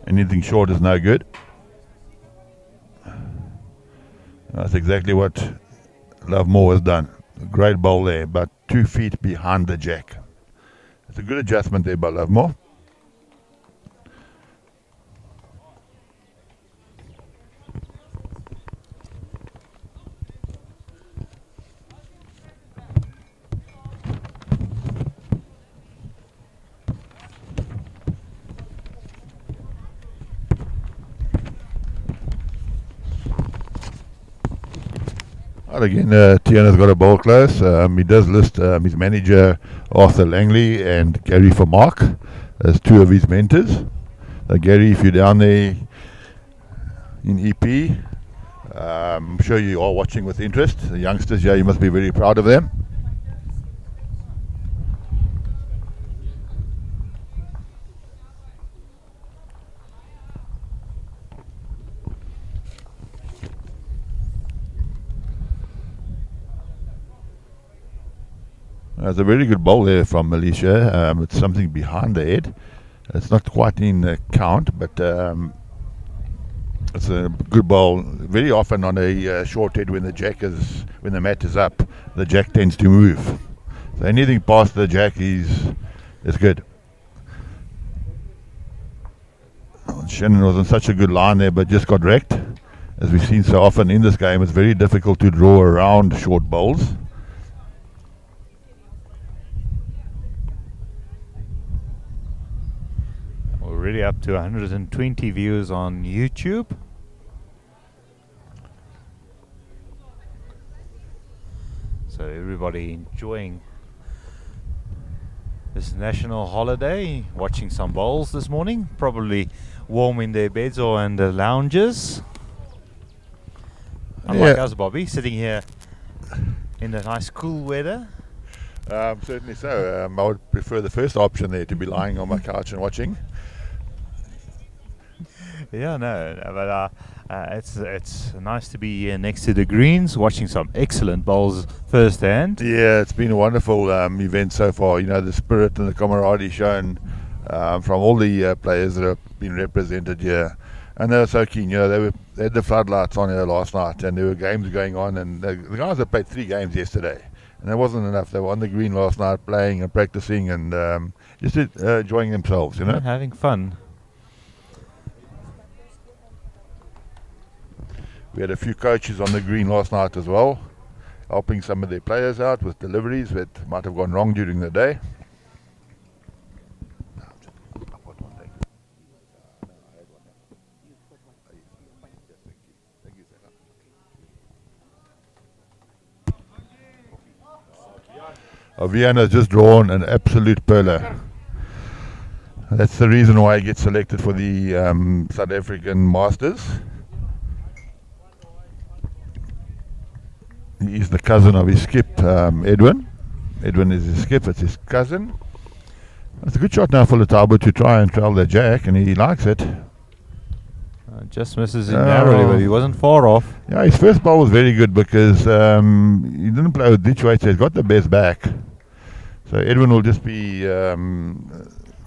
Anything short is no good. That's exactly what Lovemore has done. A great bowl there, but 2 feet behind the jack. It's a good adjustment there by Lovemore. Well, again, Tiana's got a bowl close. He does list his manager, Arthur Langley, and Gary for Mark as 2 of his mentors. Gary, if you're down there in EP, I'm sure you are watching with interest. The youngsters here, you must be very proud of them. There's a very good bowl there from Malaysia. It's something behind the head. It's not quite in the count, but it's a good bowl. Very often on a short head, when the mat is up, the jack tends to move. So anything past the jack is good. Shannon was on such a good line there, but just got wrecked. As we've seen so often in this game, it's very difficult to draw around short bowls. Already up to 120 views on YouTube. So everybody enjoying this national holiday, watching some bowls this morning, probably warm in their beds or in the lounges. Unlike us, Bobby, sitting here in the nice cool weather. Certainly so. I would prefer the first option there, to be lying on my couch and watching. Yeah, no, but it's nice to be here next to the greens, watching some excellent bowls firsthand. Yeah, it's been a wonderful event so far. You know, the spirit and the camaraderie shown from all the players that have been represented here, and they were so keen. You know, they had the floodlights on here last night, and there were games going on. And the guys have played 3 games yesterday, and that wasn't enough. They were on the green last night, playing and practicing, and just enjoying themselves. You know, Having fun. We had a few coaches on the green last night as well, helping some of their players out with deliveries that might have gone wrong during the day. Vienna's just drawn an absolute pearler. That's the reason why he gets selected for the South African Masters. He is the cousin of his skip, Edwin. Edwin is his skip, it's his cousin. It's a good shot now for Letabo to try and trail the jack, and he likes it. Just misses him narrowly, but he wasn't far off. Yeah, his first ball was very good because he didn't play with ditch weight, so he's got the best back. So Edwin will just be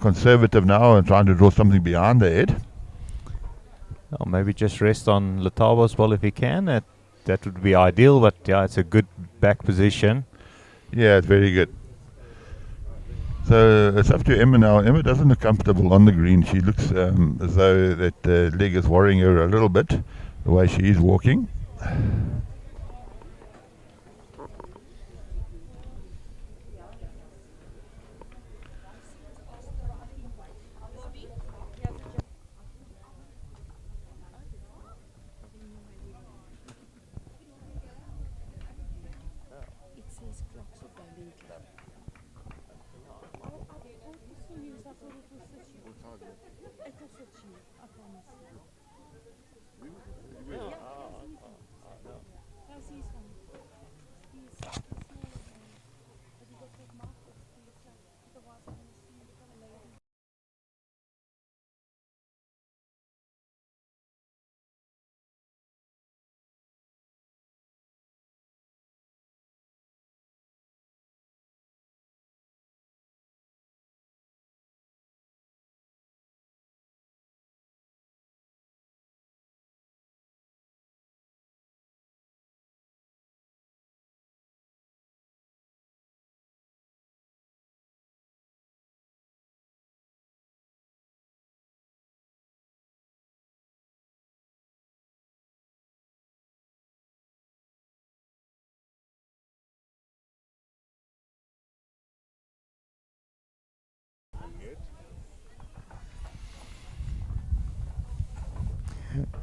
conservative now and trying to draw something behind the head. Or maybe just rest on Letabo's ball if he can. That would be ideal, but yeah, it's a good back position. Yeah, it's very good. So it's up to Emma now. Emma doesn't look comfortable on the green. She looks as though that leg is worrying her a little bit, the way she is walking.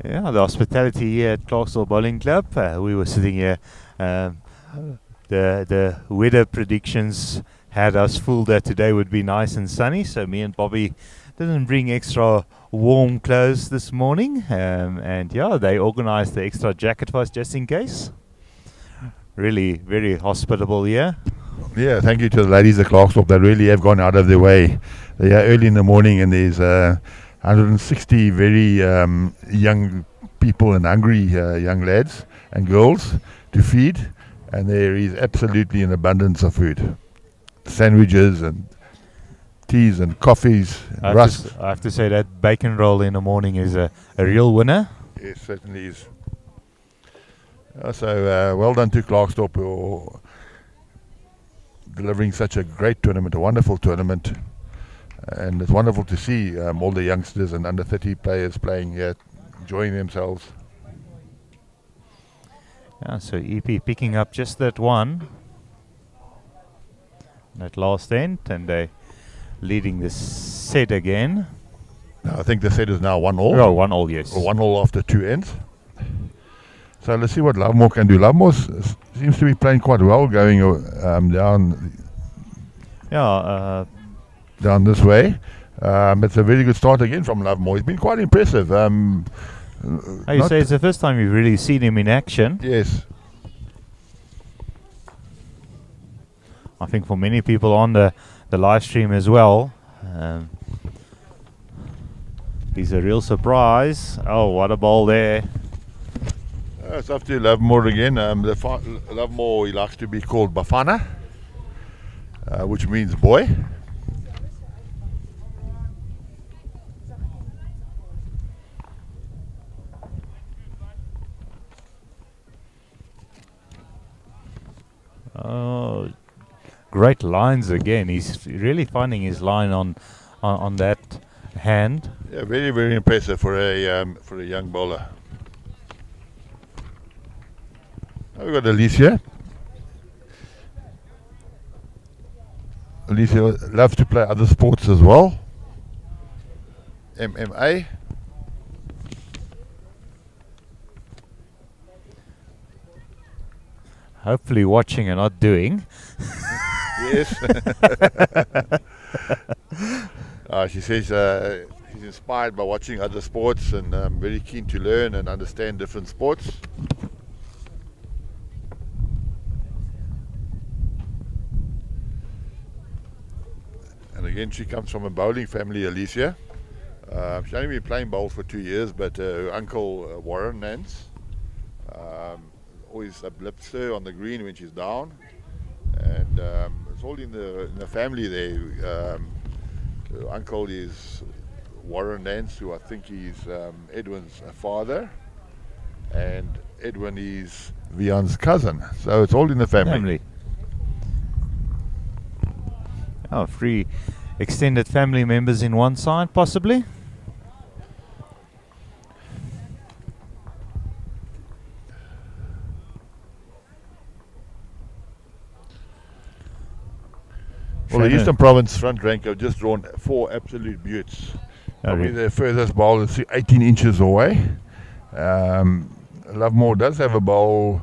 Yeah, the hospitality here at Klerksdorp Bowling Club. We were sitting here. The weather predictions had us fooled that today would be nice and sunny. So me and Bobby didn't bring extra warm clothes this morning. And yeah, they organised the extra jacket for us just in case. Really, very hospitable here. Yeah, thank you to the ladies at Klerksdorp. They really have gone out of their way. They are early in the morning, and there's 160 very young people and hungry young lads and girls to feed, and there is absolutely an abundance of food. sandwiches and teas and coffees, I rusks. have to say that bacon roll in the morning is a real winner. Yes, certainly is. So well done to Klerksdorp for delivering such a great tournament, a wonderful tournament. And it's wonderful to see all the youngsters and under 30 players playing here, enjoying themselves. Yeah, so EP picking up just that one, that last end, and they leading the set again. Now, I think the set is now 1-1. Oh, 1-1, yes. Or 1-1 after 2 ends. So let's see what Lovemore can do. Lovemore seems to be playing quite well, going down this way. It's a very good start again from Lovemore. He's been quite impressive. You say it's the first time you've really seen him in action. Yes. I think for many people on the live stream as well, he's a real surprise. Oh, what a ball there. It's up to Lovemore again. Lovemore, he likes to be called Bafana, which means boy. Oh, great lines again. He's really finding his line on that hand. Yeah, very, very impressive for a young bowler. Now we've got Alicia. Alicia loves to play other sports as well. MMA. Hopefully watching and not doing. Yes. She says she's inspired by watching other sports and very keen to learn and understand different sports. And again, she comes from a bowling family, Alicia. She's only been playing bowl for 2 years, but her uncle Warren Nance always uplifts her on the green when she's down, and it's all in the family there. Her uncle is Warren Nance, who I think is Edwin's father, and Edwin is Vian's cousin, so it's all in the family. Oh, 3 extended family members in one side, possibly. Well, the Eastern Province front rank have just drawn 4 absolute beauts. Probably the furthest bowl is 18 inches away. Lovemore does have a bowl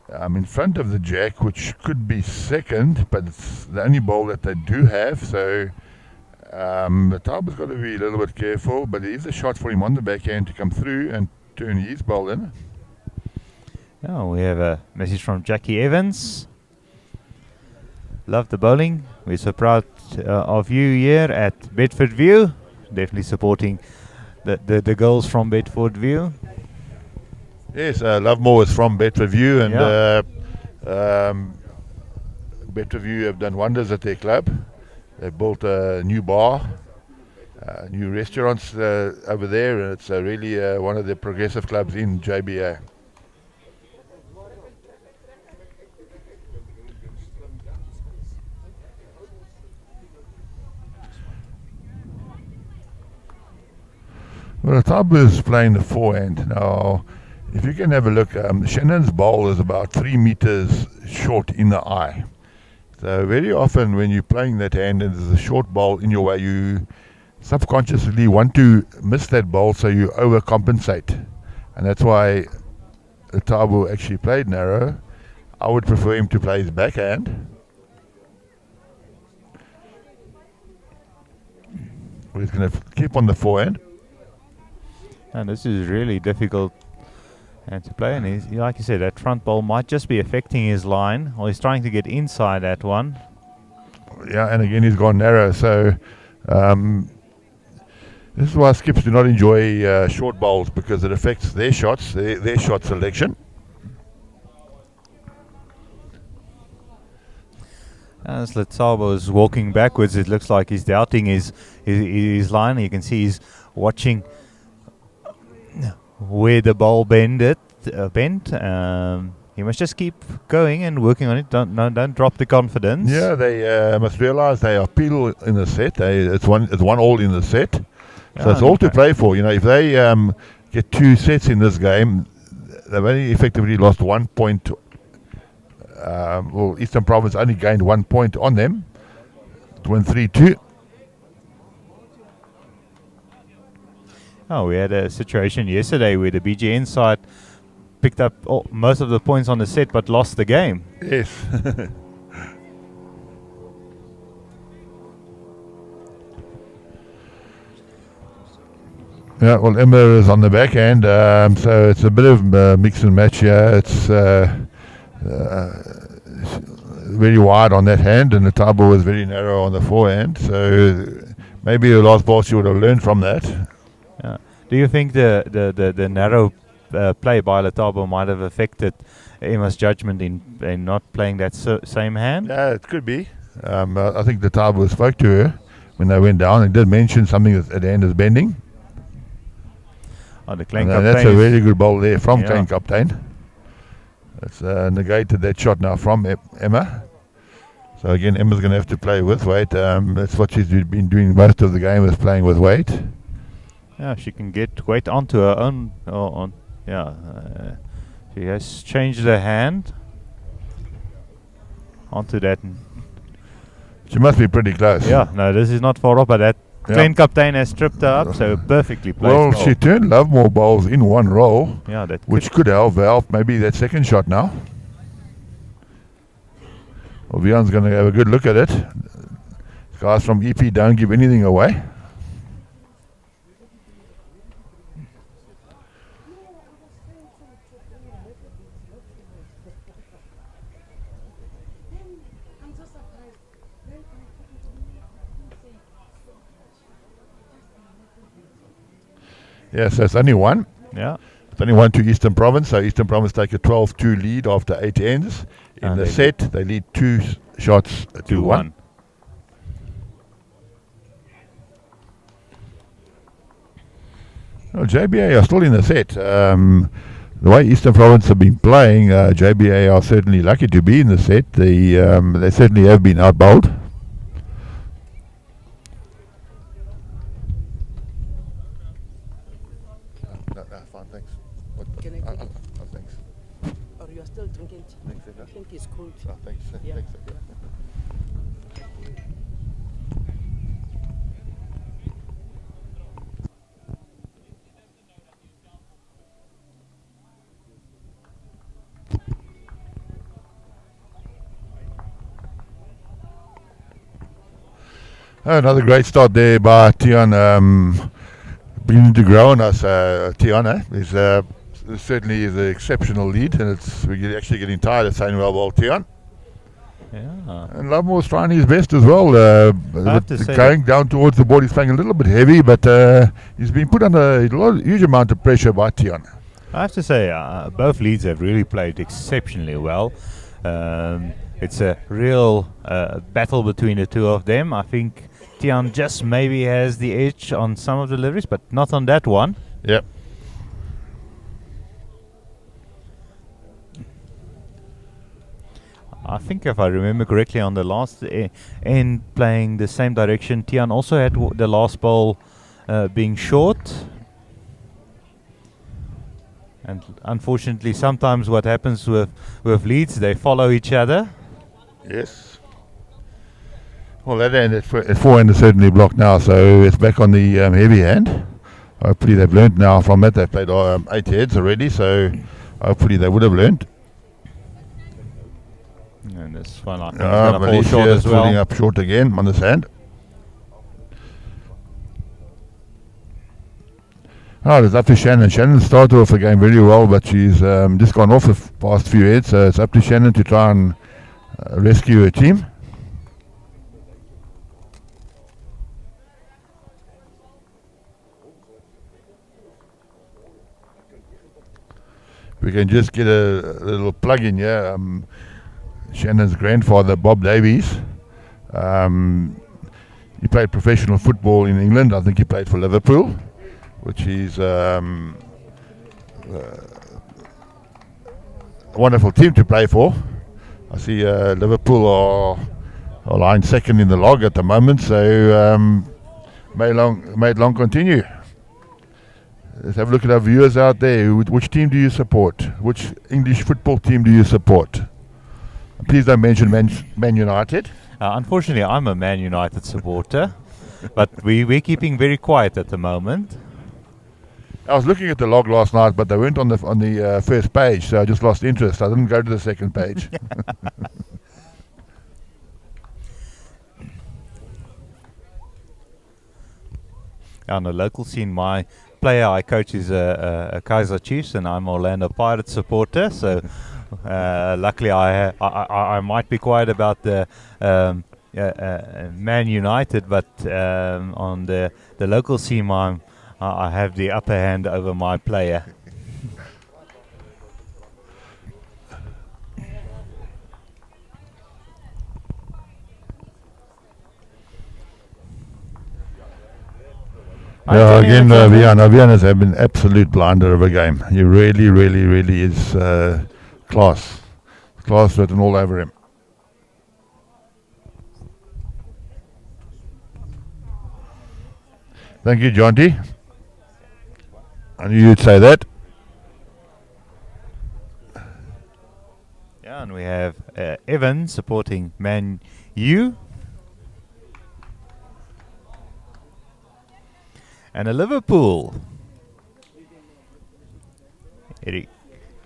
in front of the jack, which could be second, but it's the only bowl that they do have. So the Tauber's got to be a little bit careful, but there is a shot for him on the backhand to come through and turn his bowl in. Oh, we have a message from Jackie Evans. Love the bowling. We're so proud of you here at Bedford View. Definitely supporting the girls from Bedford View. Yes, Lovemore is from Bedford View, and Bedford View have done wonders at their club. They've built a new bar, new restaurants over there, and it's really one of the progressive clubs in JBA. Well, the Tauber is playing the forehand. Now, if you can have a look, Shannon's bowl is about 3 meters short in the eye. So very often when you're playing that hand and there's a short bowl in your way, you subconsciously want to miss that bowl, so you overcompensate. And that's why the Tauber actually played narrow. I would prefer him to play his backhand. But he's going to keep on the forehand. And this is really difficult to play. And he's, like you said, that front ball might just be affecting his line, or he's trying to get inside that one. Yeah, and again he's gone narrow. So this is why skips do not enjoy short bowls, because it affects their shots, their shot selection. As Letabo is walking backwards, it looks like he's doubting his line. You can see he's watching where the ball bent. He must just keep going and working on it. Don't drop the confidence. Yeah, they must realise they are people in the set. It's 1-1 in the set, so it's all to play for. You know, if they get 2 sets in this game, they've only effectively lost 1 point. Well, Eastern Province only gained 1 point on them to win 3-2. Oh, we had a situation yesterday where the BGN side picked up most of the points on the set but lost the game. Yes. Yeah, well, Emma is on the back end, so it's a bit of mix and match here. It's very wide on that hand, and the table was very narrow on the forehand. So maybe the last ball she would have learned from that. Do you think the narrow play by Letabo might have affected Emma's judgment in not playing that same hand? Yeah, it could be. I think the table spoke to her when they went down and did mention something at the end is bending. Oh, the And that's a very good ball there from Klein Kaptein. It's negated that shot now from Emma. So again, Emma's going to have to play with weight. That's what she's been doing most of the game, is playing with weight. Yeah, she can get weight onto her own. She has changed her hand onto that. She must be pretty close. Yeah, no, this is not far off, but that Klein Kaptein has tripped her up, so perfectly placed. Well, she turned Lovemore balls in one roll, which could help maybe that second shot now. Well, Vian's going to have a good look at it. Guys from EP don't give anything away. Yes, that's only one. Yeah. It's only 1 to Eastern Province, so Eastern Province take a 12-2 lead after 8 ends. In the set, they lead 2 shots to 1. Well, JBA are still in the set. The way Eastern Province have been playing, JBA are certainly lucky to be in the set. They certainly have been outbowled. Fine, thanks. Can I take it? Thanks. Or you are still drinking tea? Thanks, I think it's cold. thanks. Yeah. Thanks. Another great start there by Tian. Beginning to grow on us, Tiana. Certainly is an exceptional lead, and we're actually getting tired of saying, well, Tian. Yeah. And Lovemore's trying his best as well. Going down towards the board, he's playing a little bit heavy, but he's been put under a huge amount of pressure by Tian. I have to say, both leads have really played exceptionally well. It's a real battle between the two of them. I think Tian just maybe has the edge on some of the deliveries, but not on that one. Yep. I think if I remember correctly, on the last end playing the same direction, Tian also had the last ball being short. And unfortunately, sometimes what happens with leads, they follow each other. Yes. Well, that end at forehand is certainly blocked now, so it's back on the heavy hand. Hopefully they've learnt now from it. They've played 8 heads already, so hopefully they would have learnt. And this one, I think, is going to fall short as well. Falling up short again on this hand. Oh, it's up to Shannon. Shannon started off the game very well, but she's just gone off the past few heads, so it's up to Shannon to try and rescue her team. We can just get a little plug in here. Shannon's grandfather, Bob Davies, He played professional football in England. I think he played for Liverpool, which is a wonderful team to play for. I see Liverpool are lying second in the log at the moment, so may it long continue. Let's have a look at our viewers out there. Which team do you support? Which English football team do you support? Please don't mention Man United. Unfortunately, I'm a Man United supporter, but we're keeping very quiet at the moment. I was looking at the log last night, but they weren't on the first page, so I just lost interest. I didn't go to the second page. On the local scene, my player I coach is a Kaiser Chiefs, and I'm Orlando Pirates supporter. So luckily, I might be quiet about the Man United, but on the local scene, I have the upper hand over my player. Yeah, again, Vian has been absolute blinder of a game. He really is class written all over him. Thank you, John T. I knew you'd say that. Yeah, and we have Evan supporting Man U. And a Liverpool. Eric.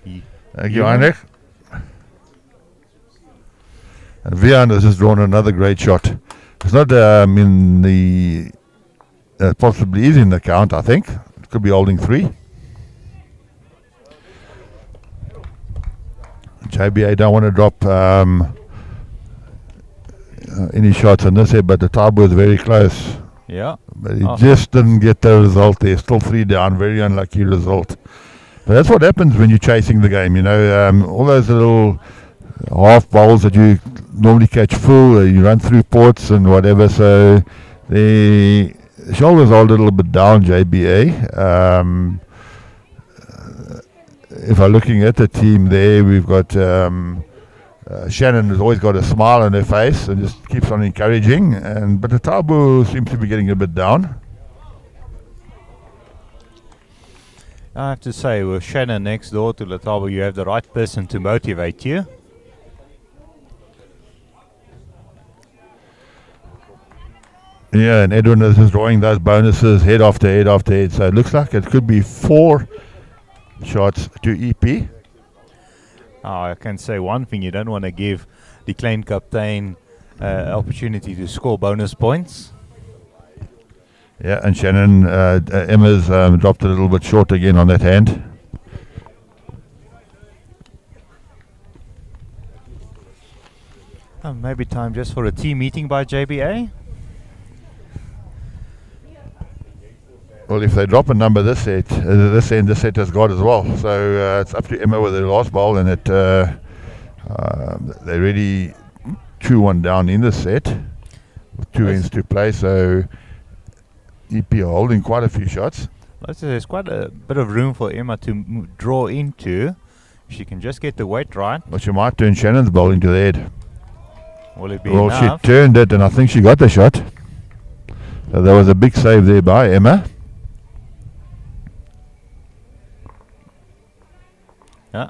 Thank you, Heinrich. And Vian has just drawn another great shot. It's not in the... possibly is in the count, I think. It could be holding 3. JBA don't want to drop any shots on this head, but the Tabo was very close. Yeah. But he just didn't get the result there. Still 3 down. Very unlucky result. But that's what happens when you're chasing the game, you know. All those little half bowls that you normally catch full, you run through ports and whatever. So the shoulders are a little bit down, JBA. If I'm looking at the team there, we've got Shannon has always got a smile on her face and just keeps on encouraging. But the Tabu seems to be getting a bit down. I have to say, with Shannon next door to Letabo, you have the right person to motivate you. Yeah, and Edwin is just drawing those bonuses head after head after head. So it looks like it could be 4 shots to EP. I can say one thing, you don't want to give the Klein captain opportunity to score bonus points. Yeah, and Shannon, Emma's dropped a little bit short again on that hand. Maybe time just for a team meeting by JBA. Well, if they drop a number this set has got as well. So it's up to Emma with her last bowl, and they really chew one down in the set with 2 ends to play. So EP are holding quite a few shots. There's quite a bit of room for Emma to draw into. If she can just get the weight right. Well, she might turn Shannon's bowl into the head. Will it be well, enough? She turned it, and I think she got the shot. So there was a big save there by Emma. Yeah,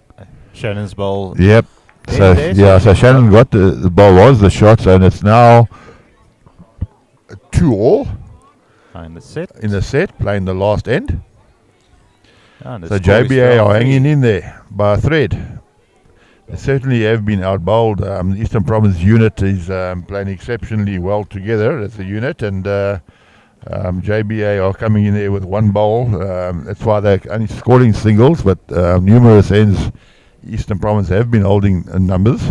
Shannon's bowl. Yep. So Shannon got the ball was the shot, and it's now 2-all. In the set. In the set, playing the last end. So JBA are hanging in there by a thread. They certainly have been outbowled. The Eastern Province unit is playing exceptionally well together as a unit, and JBA are coming in there with 1 bowl. That's why they're only scoring singles, but numerous ends Eastern Province have been holding numbers.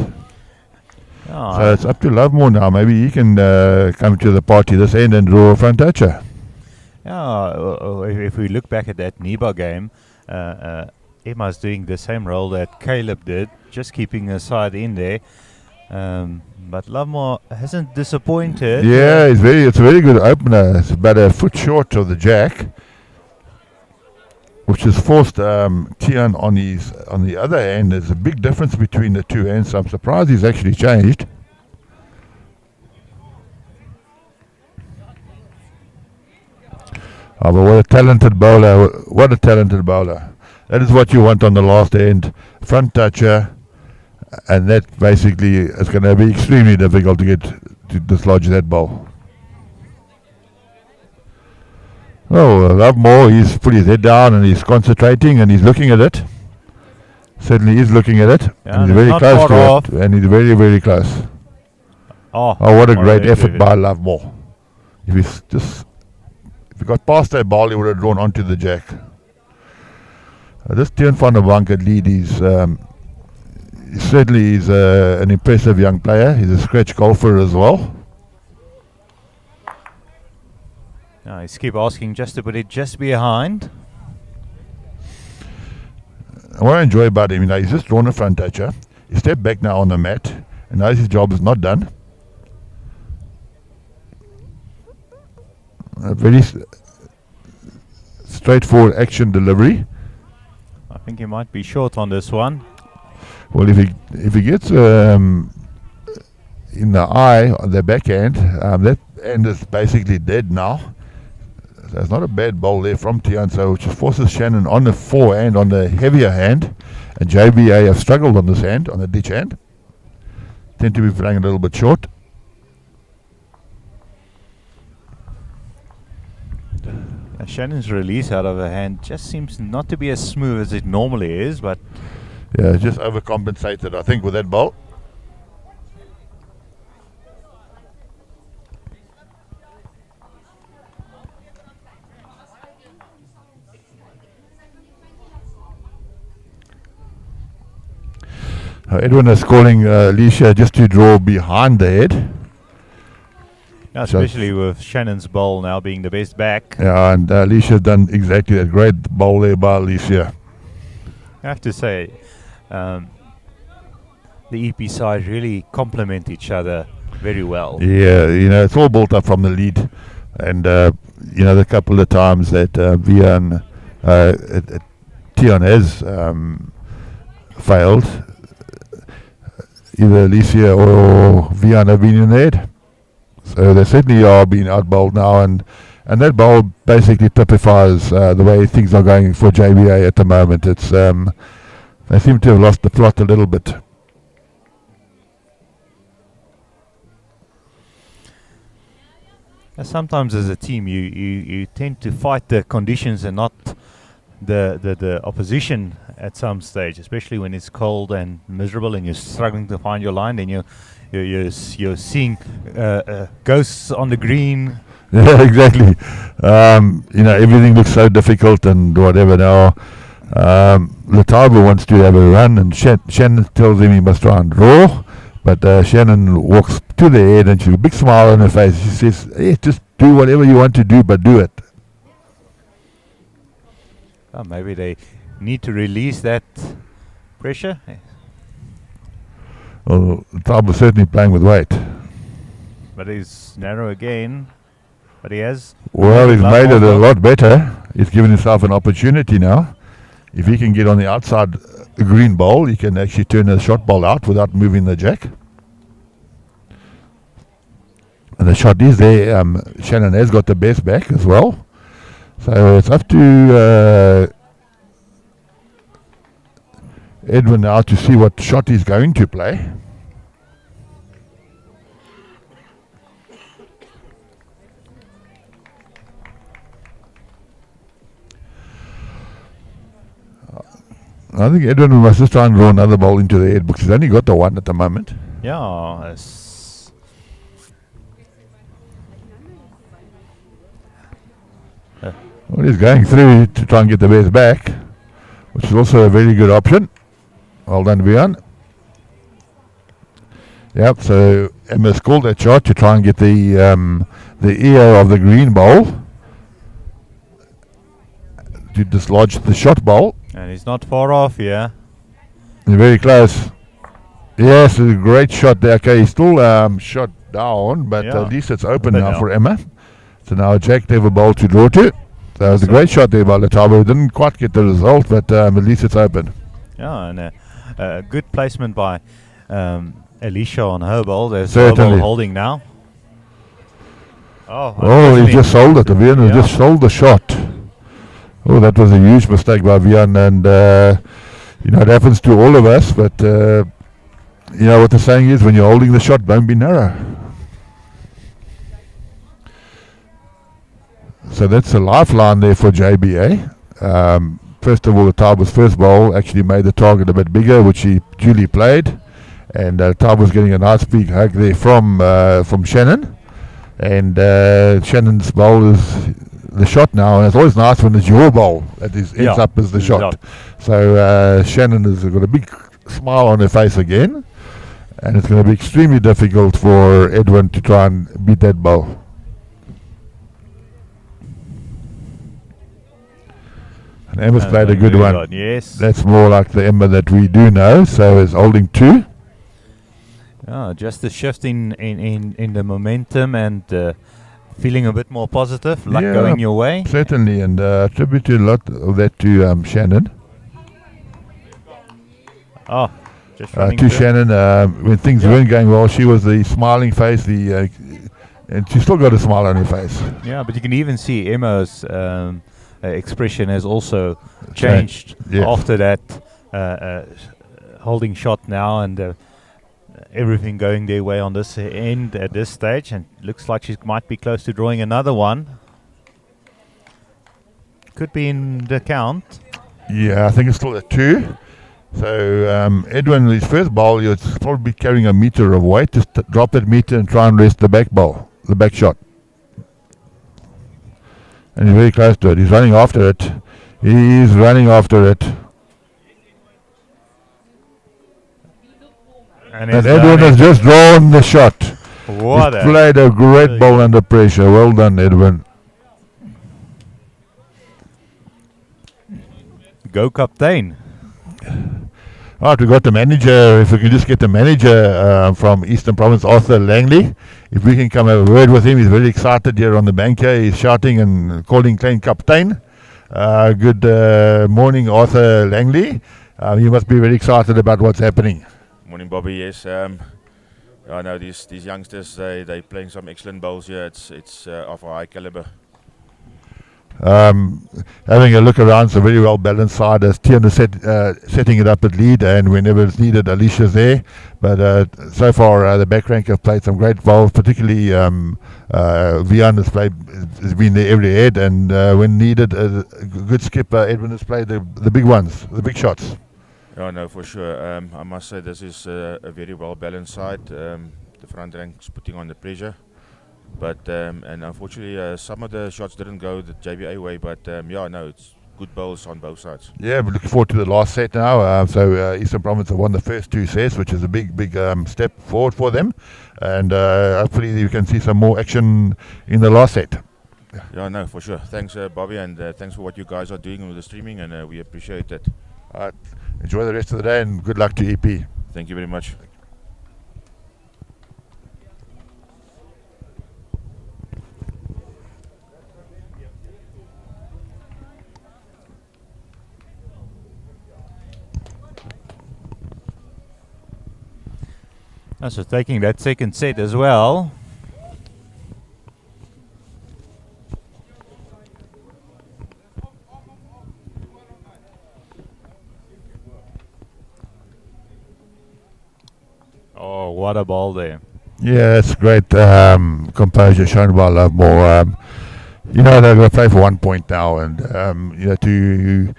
So it's up to Lovemore now. Maybe he can come to the party this end and draw a front toucher. If we look back at that Niba game, Emma's doing the same role that Caleb did, just keeping her side in there. But Lovemore hasn't disappointed. Yeah, it's a very good opener. It's about a foot short of the jack, which has forced Tian on the other hand. There's a big difference between the two hands, so I'm surprised he's actually changed. Oh, but what a talented bowler. What a talented bowler. That is what you want on the last end. Front toucher. And that basically is going to be extremely difficult to dislodge that ball. Oh, Lovemore, he's put his head down and he's concentrating and he's looking at it. Certainly is looking at it. Yeah, and he's very not close far to off. it. And he's very, very close. Oh, what a great alright, effort David. by Lovemore. If he got past that ball, he would have drawn onto the jack. This Tian van der Bank at lead is certainly is an impressive young player. He's a scratch golfer as well. He's keep asking just to put it just behind. What I enjoy about him, he's just drawn a front toucher. He stepped back now on the mat, and now his job is not done. A very straightforward action delivery. I think he might be short on this one. Well, if he gets in the eye on the backhand, that end is basically dead now. So it's not a bad bowl there from Tian, so which forces Shannon on the forehand, on the heavier hand, and JBA have struggled on this hand, on the ditch hand. Tend to be playing a little bit short. Shannon's release out of her hand just seems not to be as smooth as it normally is, but Yeah, just overcompensated, I think, with that bowl. Edwin is calling Alicia just to draw behind the head. especially with Shannon's bowl now being the best back. Yeah, and Alicia's done exactly that. Great bowl there by Alicia. I have to say, the EP side really complement each other very well. Yeah, it's all built up from the lead. And, the couple of times that Tian has failed, either Alicia or Vian have been in the head. So they certainly are being outbowled now, and that bowl basically typifies the way things are going for JBA at the moment. It's they seem to have lost the plot a little bit. Sometimes as a team you tend to fight the conditions and not the opposition at some stage, especially when it's cold and miserable and you're struggling to find your line. Then you're seeing ghosts on the green. Yeah, exactly. Everything looks so difficult and whatever now. Letaba wants to have a run, and Shannon tells him he must try and draw. But Shannon walks to the head and she's a big smile on her face. She says, hey, just do whatever you want to do, but do it. Maybe they need to release that pressure. Well, Letaba was certainly playing with weight. But he's narrow again. But he has... Well, he's made it a lot better. He's given himself an opportunity now. If he can get on the outside green bowl, he can actually turn a shot ball out without moving the jack. And the shot is there. Shannon has got the best back as well. So it's up to Edwin now to see what shot he's going to play. I think Edwin must just try and draw another ball into the head because he's only got the one at the moment. Yeah. Well, he's going through to try and get the best back, which is also a very good option. Well done, Vian. Yep, so Emma's called that shot to try and get the ear of the green bowl to dislodge the shot bowl. And he's not far off here. They're very close. Yes, a great shot there. Okay, he's still shot down, but Yeah. at least it's open Open now now. for Emma. So now Jack they have a ball to draw to. So it was a great shot there by Letabo. Didn't quite get the result, but at least it's open. Yeah, and a good placement by Alicia on her ball. There's her ball Certainly. holding now. Oh, he unfortunately- just sold it. Vian has Yeah. just sold the shot. Oh, that was a huge mistake by Vian, and it happens to all of us. But what the saying is: when you're holding the shot, don't be narrow. So that's a lifeline there for JBA. First of all, the Tabo's first ball actually made the target a bit bigger, which he duly played, and Tabo's getting a nice big hug there from Shannon. And Shannon's bowl is the shot now, and it's always nice when it's your bowl that ends Yeah, up as the the shot. shot. So Shannon has got a big smile on her face again, and it's going to be extremely difficult for Edwin to try and beat that bowl. And Emma's played a good Very one. Yes. That's more like the Emma that we do know, so it's holding 2. Just a shift in the momentum and feeling a bit more positive, luck Yeah, going your way. Certainly, and attribute a lot of that to Shannon. Oh, just running To through. Shannon, when things weren't going well, she was the smiling face, and she still got a smile on her face. Yeah, but you can even see Emma's expression has also changed yes. after that holding shot now, and everything going their way on this end at this stage, and looks like she might be close to drawing another one. Could be in the count. Yeah, I think it's still a 2. So Edwin, his first bowl, he'll probably be carrying a meter of weight. Just drop that meter and try and rest the back bowl, the back shot. And he's very close to it. He's running after it. He's running after it. And And he's Edwin done has it. just drawn the shot. What He's a played a great ball under pressure. Well done, Edwin. go captain. Right, we got the manager. If we can just get the manager from Eastern Province, Arthur Langley. If we can come have a word with him, he's very excited here on the bank here. He's shouting and calling Klein Captain. Good morning, Arthur Langley. You must be very excited about what's happening. Morning, Bobby. Yes, I know these youngsters. They playing some excellent bowls here. It's of a high caliber. Having a look around, it's a very well balanced side. As Tiana setting it up at lead, and whenever it's needed, Alicia's there. But so far, the back rank have played some great bowls, particularly Vian has been there every head, and when needed, a good skipper Edwin has played the big ones, the big shots. Yeah, no, for sure. I must say this is a very well balanced side. The front rank's putting on the pressure. But and unfortunately, some of the shots didn't go the JBA way. But it's good bowls on both sides. Yeah, we're looking forward to the last set now. So Eastern Province have won the first 2 sets, which is a big step forward for them. And hopefully you can see some more action in the last set. Yeah, no, for sure. Thanks, Bobby, and thanks for what you guys are doing with the streaming, and we appreciate that. Enjoy the rest of the day, and good luck to EP. Thank you very much. So taking that second set as well. Oh, what a ball there. Yeah, it's great composure shown by Lovemore. They're going to play for 1 point now, and to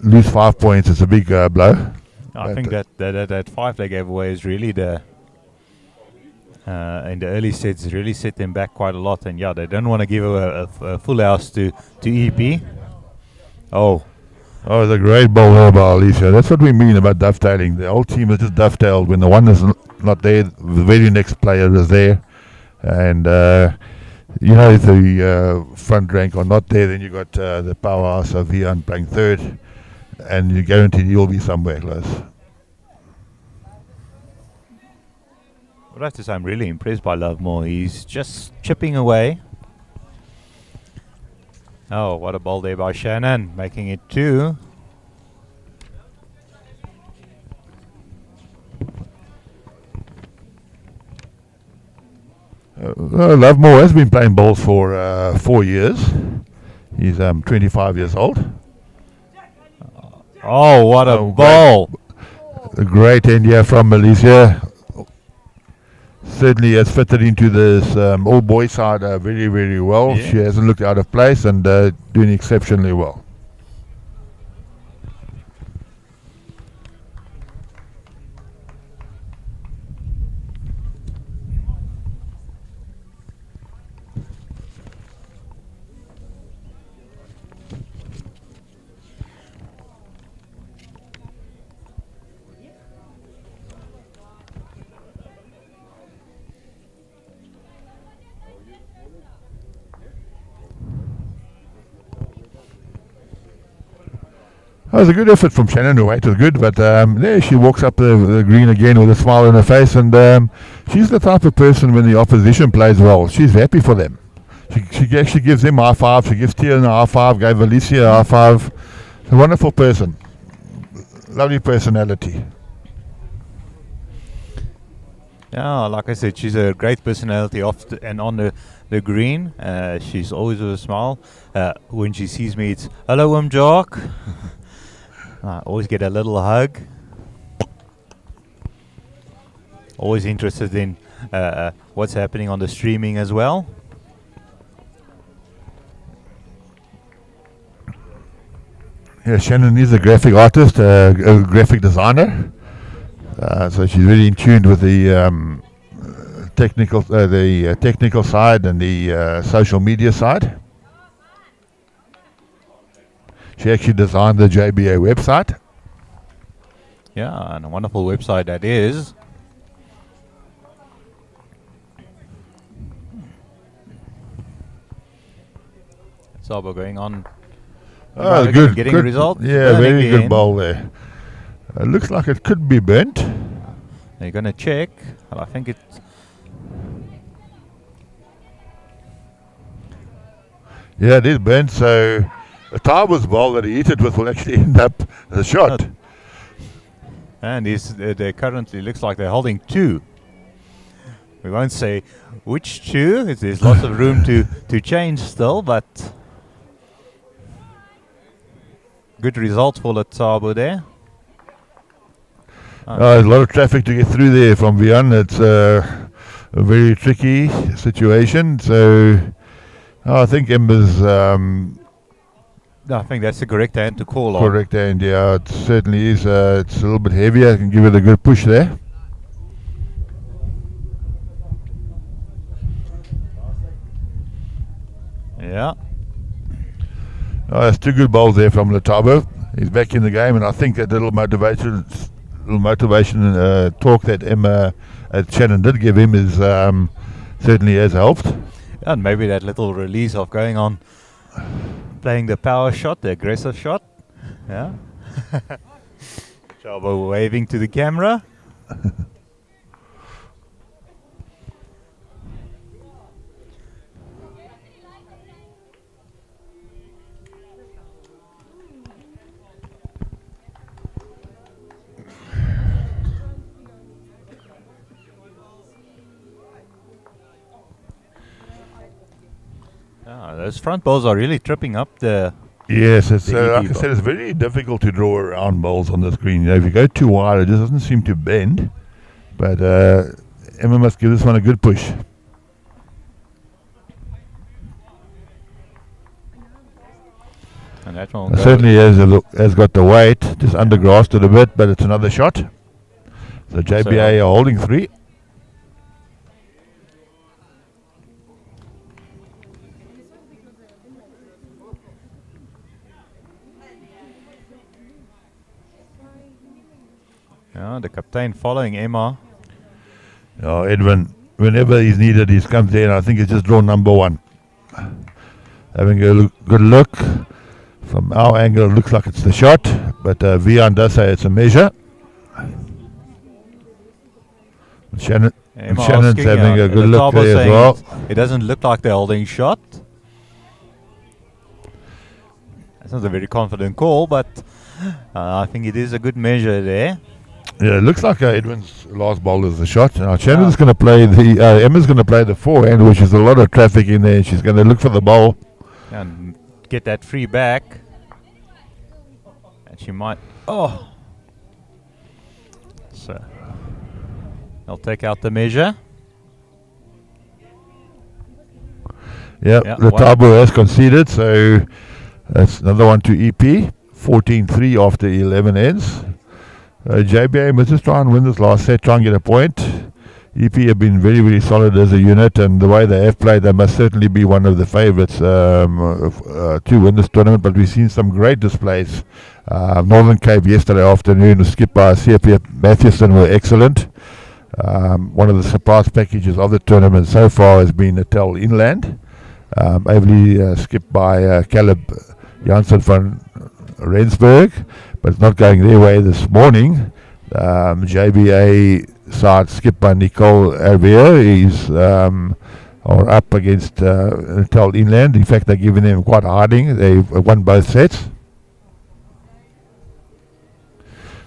lose 5 points is a big blow. I think that 5 they gave away is really the in the early sets really set them back quite a lot, and they don't want to give a full house to EP. Oh, it's a great ball there by Alicia. That's what we mean about dovetailing. The whole team is just dovetailed. When the one is not there, the very next player is there, and if the front rank are not there, then you got the powerhouse of Vian playing third, and you guarantee you'll be somewhere close. I have to say I'm really impressed by Lovemore. He's just chipping away. Oh, what a ball there by Shannon, making it 2. Lovemore has been playing bowls for 4 years. He's 25 years old. Oh, what a ball! A great end here from Malaysia. Certainly has fitted into this all boys side very, very well. Yeah. She hasn't looked out of place and doing exceptionally well. That was a good effort from Shannon, who waited good, but there she walks up the green again with a smile on her face, and she's the type of person when the opposition plays well, she's happy for them. She actually gives them a high five, she gives Tia a high five, gave Alicia a high five. A wonderful person, lovely personality. Yeah, like I said, she's a great personality off and on the green. She's always with a smile. When she sees me, it's hello, Jock. I always get a little hug. Always interested in what's happening on the streaming as well. Yeah, Shannon is a graphic artist, a graphic designer. So she's really in tune with the technical side and the social media side. She actually designed the JBA website. Yeah, and a wonderful website that is. Sabo going on. Oh, Getting a result. Yeah, very good ball there. Looks like it could be bent. They're going to check. Well, I think it's... Yeah, it is bent, so a Tabo's ball that he hit it with will actually end up as a shot. And they currently looks like they're holding 2. We won't say which 2. There's lots of room to change still, but good result for the Tabo there. There's a lot of traffic to get through there from Vian. It's a very tricky situation. So I think Ember's I think that's the correct hand to call on. correct hand. Yeah, it certainly is. It's a little bit heavier. I can give it a good push there. Yeah. There's 2 good bowls there from Letabo. He's back in the game, and I think that little motivation talk that Emma Shannon did give him is certainly has helped. And maybe that little release of going on, playing the power shot, the aggressive shot. Yeah. Chabo waving to the camera. Those front balls are really tripping up the... Yes, it's the like I said, it's very difficult to draw around bowls on the screen. If you go too wide, it just doesn't seem to bend. But Emma must give this one a good push. And that one Certainly has got the weight, just undergrasped it a bit, but it's another shot. So JBA are holding 3. Yeah, the captain following Emma. Edwin, whenever he's needed, he comes there, and I think he's just drawn number 1. Having a good look. From our angle, it looks like it's the shot, but Vian does say it's a measure. Emma Shannon's asking, having a good the look top was there as saying well. it doesn't look like they're holding shot. That's not a very confident call, but I think it is a good measure there. Yeah, it looks like Edwin's last ball is the shot. Now Shannon's going to play the Emma's going to play the forehand, which is a lot of traffic in there. She's going to look for the ball. And get that free back. And she might. Oh! So, I'll take out the measure. Yeah, the one. Tabo has conceded, so that's another one to EP. 14-3 after 11 ends. JBA must just try and win this last set, try and get a point. EP have been very, very solid as a unit, and the way they have played, they must certainly be one of the favourites to win this tournament. But we've seen some great displays. Northern Cape yesterday afternoon, was skipped by C.P. Mathewson, were excellent. One of the surprise packages of the tournament so far has been Natal Inland, ably skipped by Caleb Janssen van Rensburg, but it's not going their way this morning. JBA side skipped by Nicole Hervier is are up against Natal Inland. In fact, they're giving them quite a hiding. They've won both sets.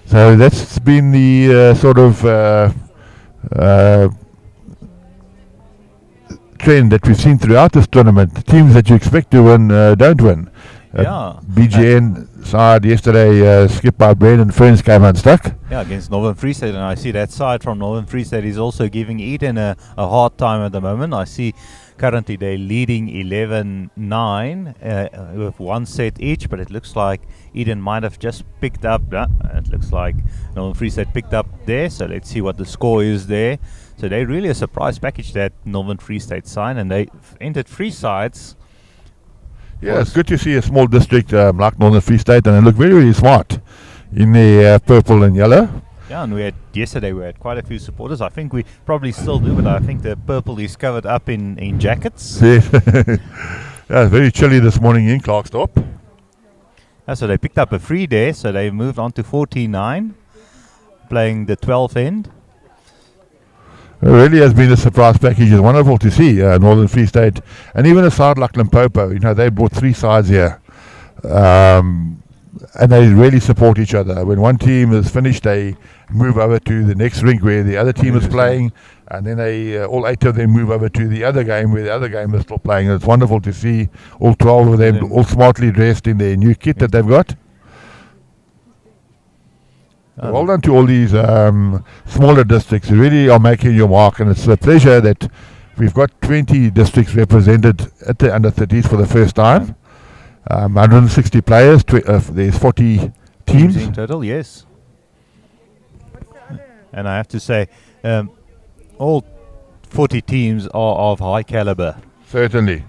So that's been the sort of trend that we've seen throughout this tournament. Teams that you expect to win don't win. Yeah. BGN side yesterday, skipped by Brendan Ferns, came unstuck. Yeah, against Northern Free State, and I see that side from Northern Free State is also giving Eden a hard time at the moment. I see currently they're leading 11-9 with one set each, but it looks like Eden might have just picked up. It looks like Northern Free State picked up there, so let's see what the score is there. So they're really a surprise package, that Northern Free State side, and they entered three sides. Yeah, it's good to see a small district like Northern Free State, and they look very, very smart in the purple and yellow. Yeah, and yesterday we had quite a few supporters. I think we probably still do, but I think the purple is covered up in jackets. Yeah, it's very chilly this morning in Klerksdorp. So they picked up a free there, so they moved on to 14-9, playing the 12th end. It really has been a surprise package. It's wonderful to see Northern Free State, and even a side like Limpopo. You know, they brought three sides here, and they really support each other. When one team is finished, they move over to the next rink where the other team is playing, and then they all 8 of them move over to the other game where the other game is still playing. And it's wonderful to see all 12 of them all smartly dressed in their new kit that they've got. Well done to all these smaller districts. You really are making your mark, and it's a pleasure that we've got 20 districts represented at the under-30s for the first time. 160 players, there's 40 teams in total, yes. And I have to say, all 40 teams are of high caliber. Certainly.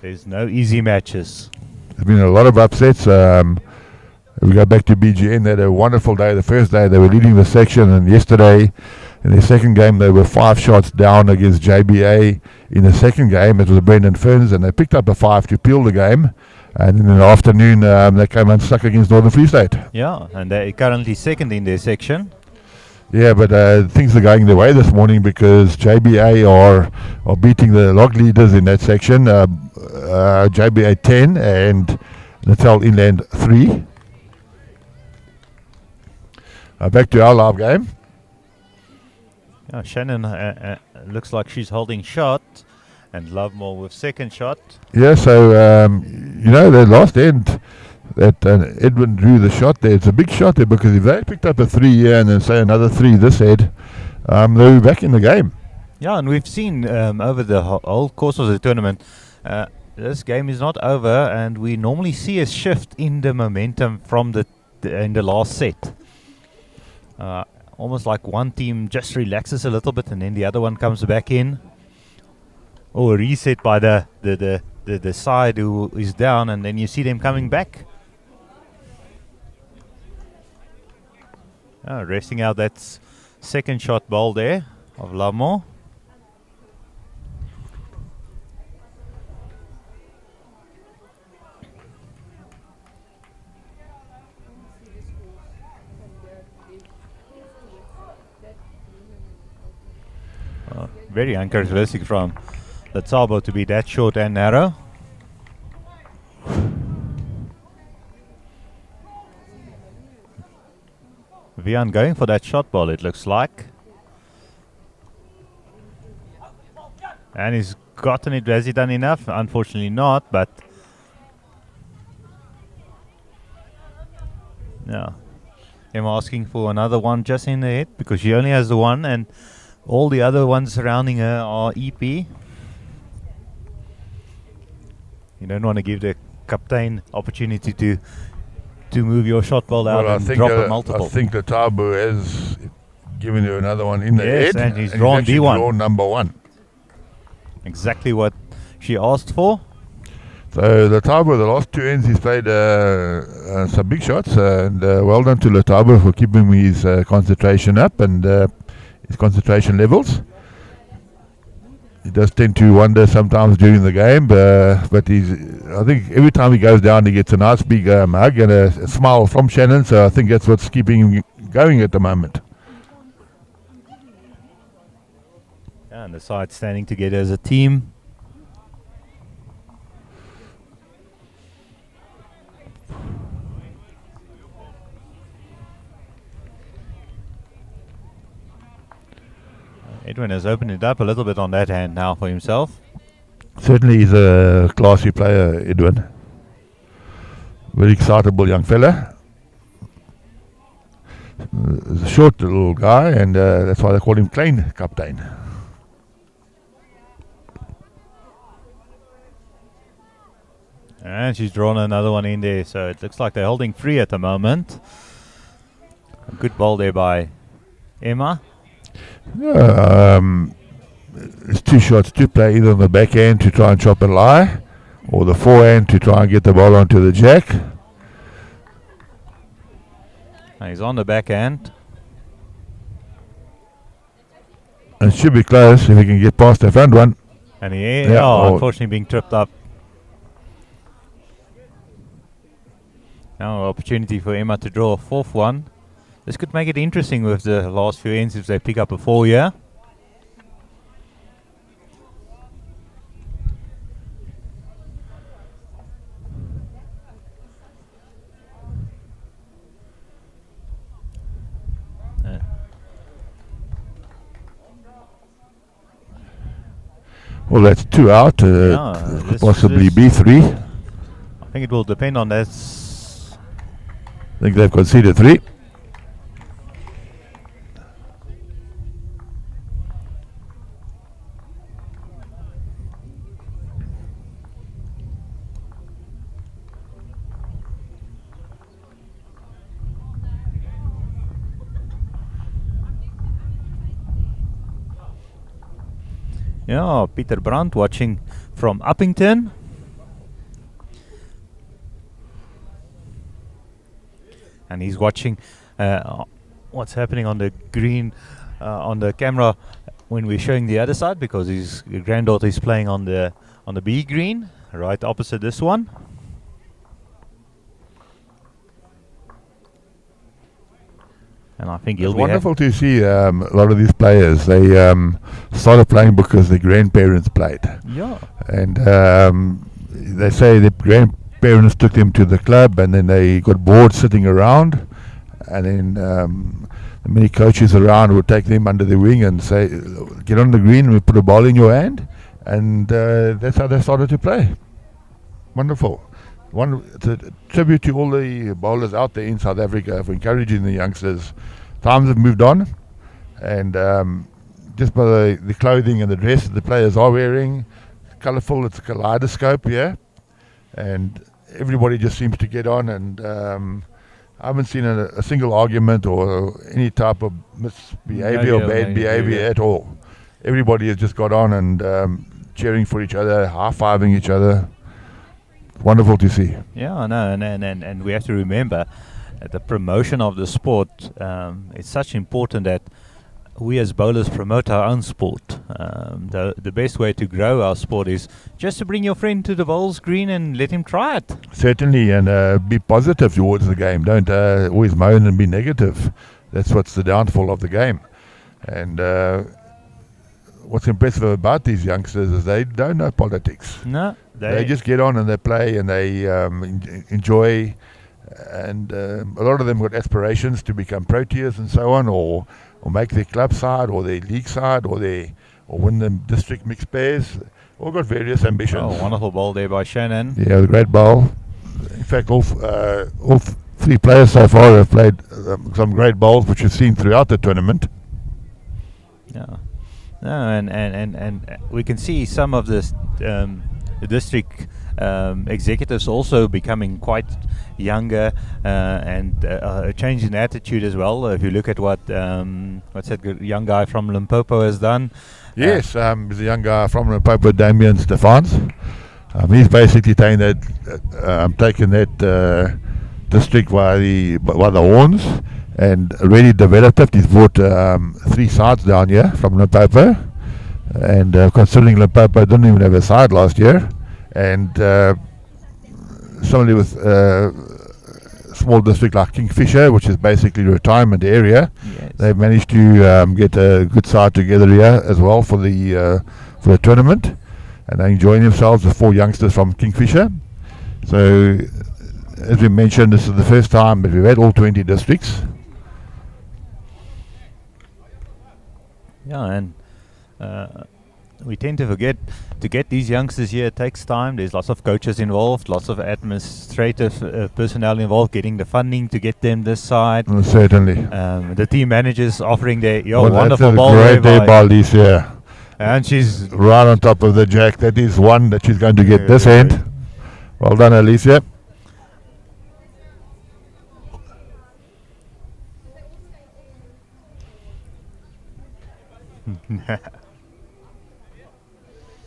There's no easy matches. There's been a lot of upsets. We go back to BGN. They had a wonderful day. The first day they were leading the section, and yesterday in their second game they were 5 shots down against JBA. In the second game it was Brendan Ferns, and they picked up a 5 to peel the game. And in the afternoon they came unstuck against Northern Free State. Yeah, and they're currently second in their section. Yeah, but things are going their way this morning because JBA are beating the log leaders in that section. JBA 10 and Natal Inland 3. Back to our live game. Shannon looks like she's holding shot, and Lovemore with second shot. Yeah, so the last end that Edwin drew the shot there. It's a big shot there because if they picked up a 3 here and then say another 3 this head, they'll be back in the game. Yeah, and we've seen over the whole course of the tournament, this game is not over, and we normally see a shift in the momentum from in the last set. Almost like one team just relaxes a little bit and then the other one comes back in, or a reset by the side who is down, and then you see them coming back. Resting out that second shot ball there of Lamore. very uncharacteristic from the Tabo to be that short and narrow. Vian going for that shot ball, it looks like. And he's gotten it. Has he done enough? Unfortunately not, but yeah. I'm asking for another one just in the head because she only has the one and all the other ones surrounding her are EP. You don't want to give the captain opportunity to move your shot ball out and drop a multiple. I think the Tabu has given you another one in the Yes, head. and he's drawn actually D1. drawn number 1. Exactly what she asked for. So the Tabu, the last 2 ends, he's played some big shots, and well done to Tabu for keeping his concentration up and his concentration levels. He does tend to wonder sometimes during the game, but I think every time he goes down, he gets a nice big hug and a smile from Shannon. So I think that's what's keeping him going at the moment. And the side standing together as a team. Edwin has opened it up a little bit on that hand now for himself. Certainly he's a classy player, Edwin. Very excitable young fella. He's a short little guy, and that's why they call him Klein Captain. And she's drawn another one in there, so it looks like they're holding free at the moment. A good ball there by Emma. It's 2 shots to play, either on the backhand to try and chop and lie, or the forehand to try and get the ball onto the jack. And he's on the backhand. It should be close if he can get past the front one. And unfortunately being tripped up. Now opportunity for Emma to draw a 4th one. This could make it interesting with the last few ends if they pick up a 4 here. Well, that's 2 out. Could possibly be 3. I think it will depend on that. I think they've conceded 3. Yeah, Peter Brandt watching from Uppington. And he's watching what's happening on the green, on the camera when we're showing the other side, because his granddaughter is playing on the B green, right opposite this one. And I think it's wonderful to see a lot of these players. They started playing because their grandparents played. Yeah. And they say their grandparents took them to the club, and then they got bored sitting around. And then many coaches around would take them under their wing and say, "Get on the green and we put a ball in your hand." And that's how they started to play. Wonderful. It's a tribute to all the bowlers out there in South Africa for encouraging the youngsters. Times have moved on, and just by the clothing and the dress that the players are wearing, colourful, it's a kaleidoscope, yeah, and everybody just seems to get on, and I haven't seen a single argument or any type of misbehaviour or bad behaviour at all. Everybody has just got on and cheering for each other, high-fiving each other. Wonderful to see. Yeah, I know, and we have to remember that the promotion of the sport is such important that we as bowlers promote our own sport. The best way to grow our sport is just to bring your friend to the bowls green and let him try it. Certainly, and be positive towards the game. Don't always moan and be negative. That's what's the downfall of the game. And what's impressive about these youngsters is they don't know politics. No, They just get on and they play and they enjoy. And a lot of them got aspirations to become proteas and so on, or make their club side or their league side or win the district mixed pairs. All got various ambitions. Oh, wonderful ball there by Shannon. Yeah, the great bowl. In fact, all three players so far have played some great bowls, which you've seen throughout the tournament. Yeah, no, and we can see some of the district executives also becoming quite younger and a change in attitude as well. If you look at what's that young guy from Limpopo has done. Yes, there's a young guy from Limpopo, Damien Stephans. He's basically taking that district by the horns and really developed it. He's brought 3 sides down here from Limpopo, and considering Limpopo didn't even have a side last year, and similarly with small district like Kingfisher, which is basically a retirement area, Yes. they've managed to get a good side together here as well for the tournament, and they're enjoying themselves, the 4 youngsters from Kingfisher. So, as we mentioned, this is the first time that we've had all 20 districts. Yeah, and we tend to forget to get these youngsters here. It takes time. There's lots of coaches involved, lots of administrative personnel involved, getting the funding to get them this side. Certainly. The team managers offering their Well, wonderful that's a ball great there day ball this year. and she's Right on top of the jack. That is one that she's going to get this end. Well done, Alicia.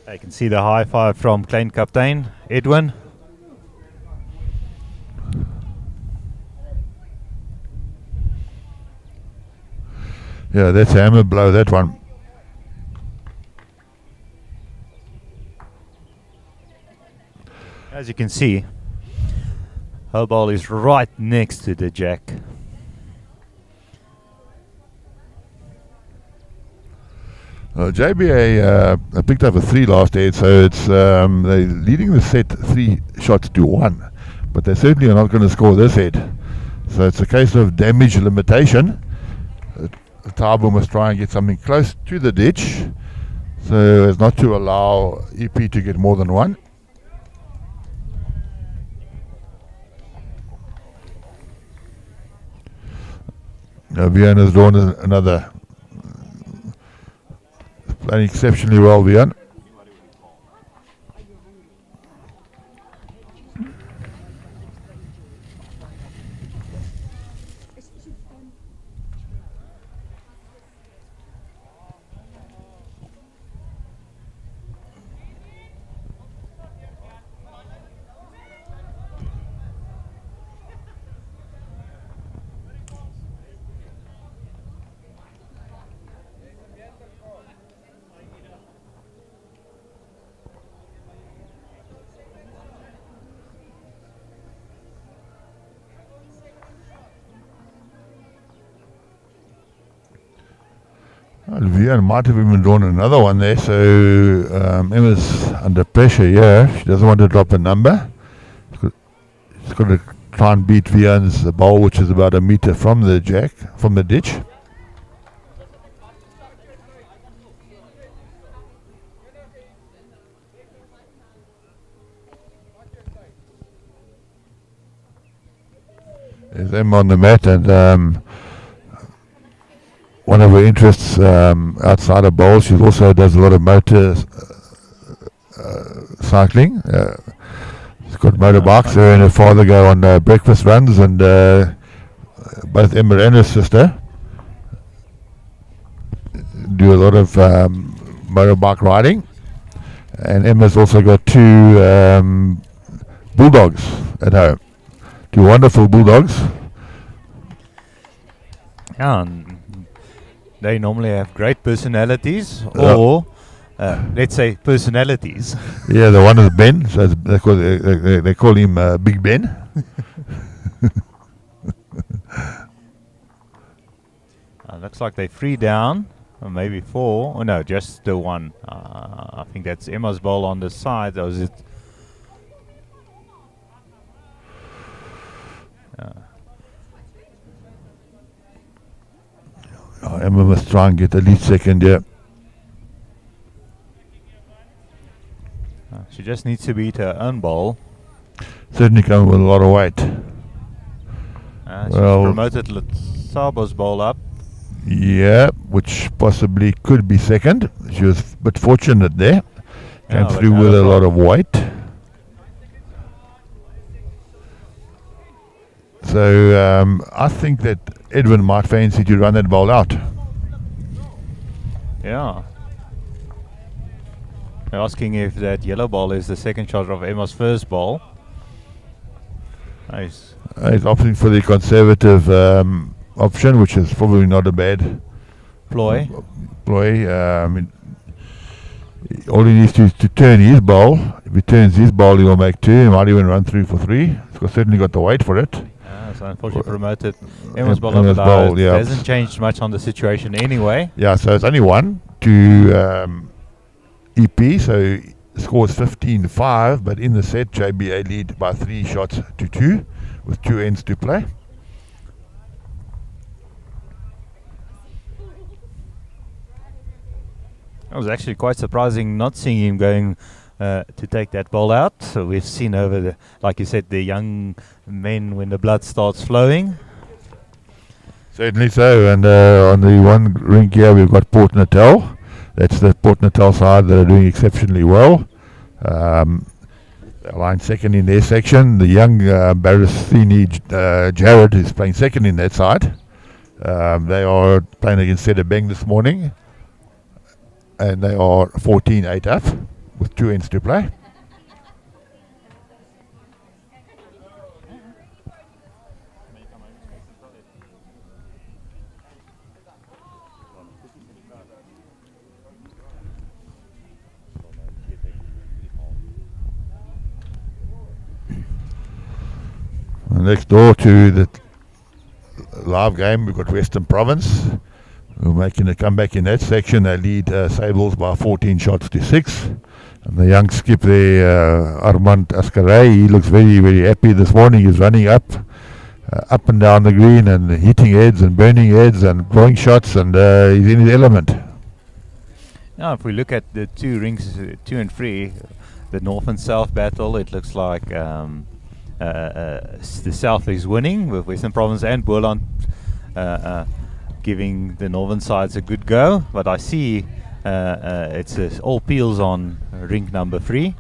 I can see the high five from Klein Captain Edwin. Yeah, that's a hammer blow, that one. As you can see, her ball is right next to the jack. JBA picked up a 3 last head, so it's they're leading the set 3 shots to 1, but they certainly are not going to score this head. So it's a case of damage limitation. Tabo must try and get something close to the ditch, so as not to allow EP to get more than 1. Now Vian has drawn another. Playing exceptionally well, Vian. Well, Vian might have even drawn another one there, so Emma's under pressure here. She doesn't want to drop a number. She's got to try and beat Vian's ball, which is about a meter from the jack, from the ditch. There's Emma on the mat, and one of her interests outside of bowls, she also does a lot of motor cycling. She's got motorbikes. Her and her father go on breakfast runs, and both Emma and her sister do a lot of motorbike riding. And Emma's also got 2 bulldogs at home. 2 wonderful bulldogs. Yeah, and they normally have great personalities, or let's say personalities. Yeah, the one is Ben, so they call him Big Ben. Looks like they free down or maybe 4. Oh no, just the one. I think that's Emma's ball on the side. Or is it? Emma must try and get the lead second, yeah. She just needs to beat her own ball. Certainly coming with a lot of weight. She's promoted Sabo's ball up. Yeah, which possibly could be second. She was a bit fortunate there. Came but through with a lot of weight. So I think that Edwin might fancy to run that ball out. Yeah. They're asking if that yellow ball is the second shot of Emma's first ball. Nice. He's opting for the conservative option, which is probably not a bad Ploy. All he needs to is to turn his ball. If he turns his ball, he will make 2. He might even run through for 3. He's certainly got the weight for it. So unfortunately promoted Emma's ball Emma's up, ball, but yeah. hasn't changed much on the situation anyway. Yeah, so it's only 1 to EP, so scores 15-5, but in the set, JBA lead by 3 shots to 2, with 2 ends to play. It was actually quite surprising not seeing him going to take that ball out. So we've seen over the, like you said, the young men when the blood starts flowing. Certainly so, and on the one rink here we've got Port Natal. That's the Port Natal side that are doing exceptionally well. They're lying second in their section. The young Barasini Jared is playing second in that side. They are playing against Sedabeng this morning, and they are 14-8 up with 2 ends to play. Next door to the live game, we've got Western Province, who are making a comeback in that section. They lead Sables by 14 shots to 6. And the young skip there, Armand Ascaray, he looks very, very happy this morning. He's running up and down the green and hitting heads and burning heads and blowing shots, and he's in his element. Now, if we look at the 2 rings, 2 and 3, the North and South battle, it looks like the South is winning with Western Province and Boland giving the Northern sides a good go. But I see it's all peels on rink number 3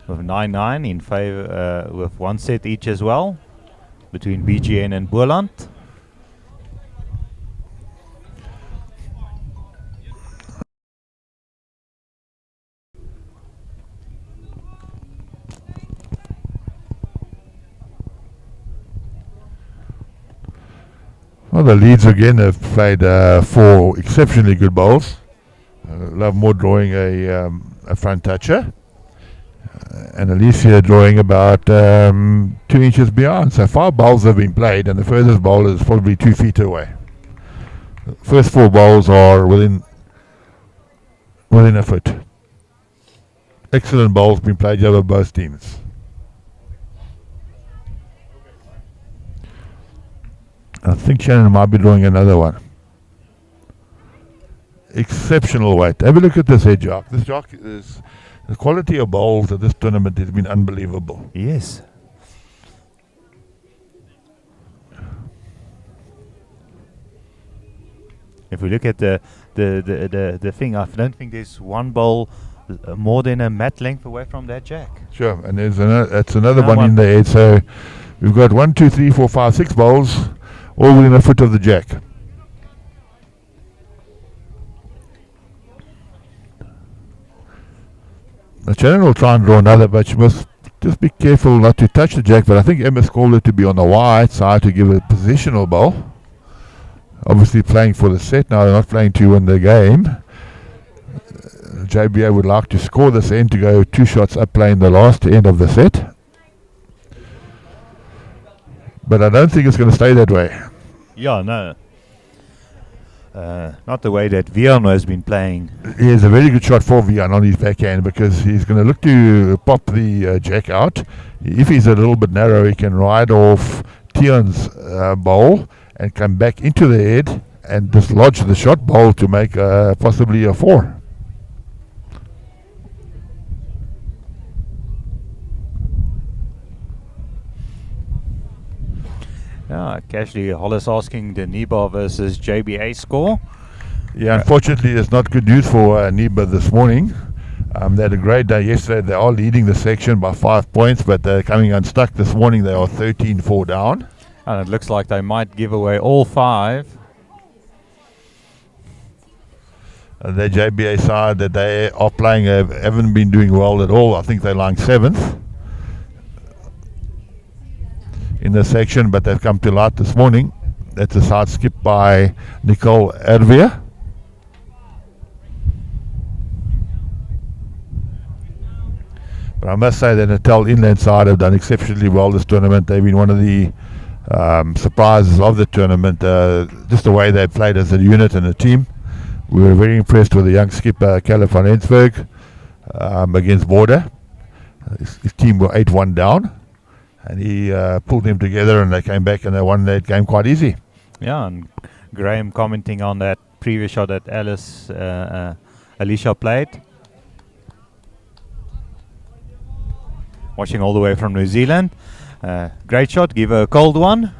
with 9-9 in favor with 1 set each as well between BGN and Boland. Well, the Leeds again have played 4 exceptionally good bowls. Lovemore drawing a front toucher, and Alicia drawing about 2 inches beyond. So 5 bowls have been played, and the furthest bowl is probably 2 feet away. The first 4 bowls are within a foot. Excellent bowls been played here by both teams. I think Shannon might be drawing another one. Exceptional weight. Have a look at this head jock. This jock is, the quality of bowls at this tournament has been unbelievable. Yes. If we look at the thing, I don't think there's one bowl more than a mat length away from that jack. Sure, and there's that's another one in the head. So we've got 1, 2, 3, 4, 5, 6 bowls, all within a foot of the jack. The Shannon will try and draw another, but she must just be careful not to touch the jack. But I think Emma's called it to be on the wide side to give a positional bowl. Obviously playing for the set now, they're not playing to win the game. JBA would like to score this end to go 2 shots up playing the last end of the set. But I don't think it's going to stay that way. Yeah, no. not the way that Vian has been playing. He has a very good shot for Vian on his backhand because he's going to look to pop the jack out. If he's a little bit narrow, he can ride off Tion's bowl and come back into the head and dislodge the shot bowl to make possibly a 4. Yeah, casually Hollis asking the Niba versus JBA score. Yeah, unfortunately, it's not good news for Niba this morning. They had a great day yesterday. They are leading the section by 5 points, but they're coming unstuck this morning. They are 13-4 down. And it looks like they might give away all 5. The JBA side that they are playing haven't been doing well at all. I think they're lying 7th in the section, but they've come to light this morning. That's a side skip by Nicole Ervia. But I must say that Natal Inland side have done exceptionally well this tournament. They've been one of the surprises of the tournament. Just the way they played as a unit and a team. We were very impressed with the young skipper, Caleb van Ensberg, against Border. His team were 8-1 down. And he pulled them together and they came back and they won that game quite easy. Yeah, and Graham commenting on that previous shot that Alicia played. Watching all the way from New Zealand. Great shot, give her a cold one.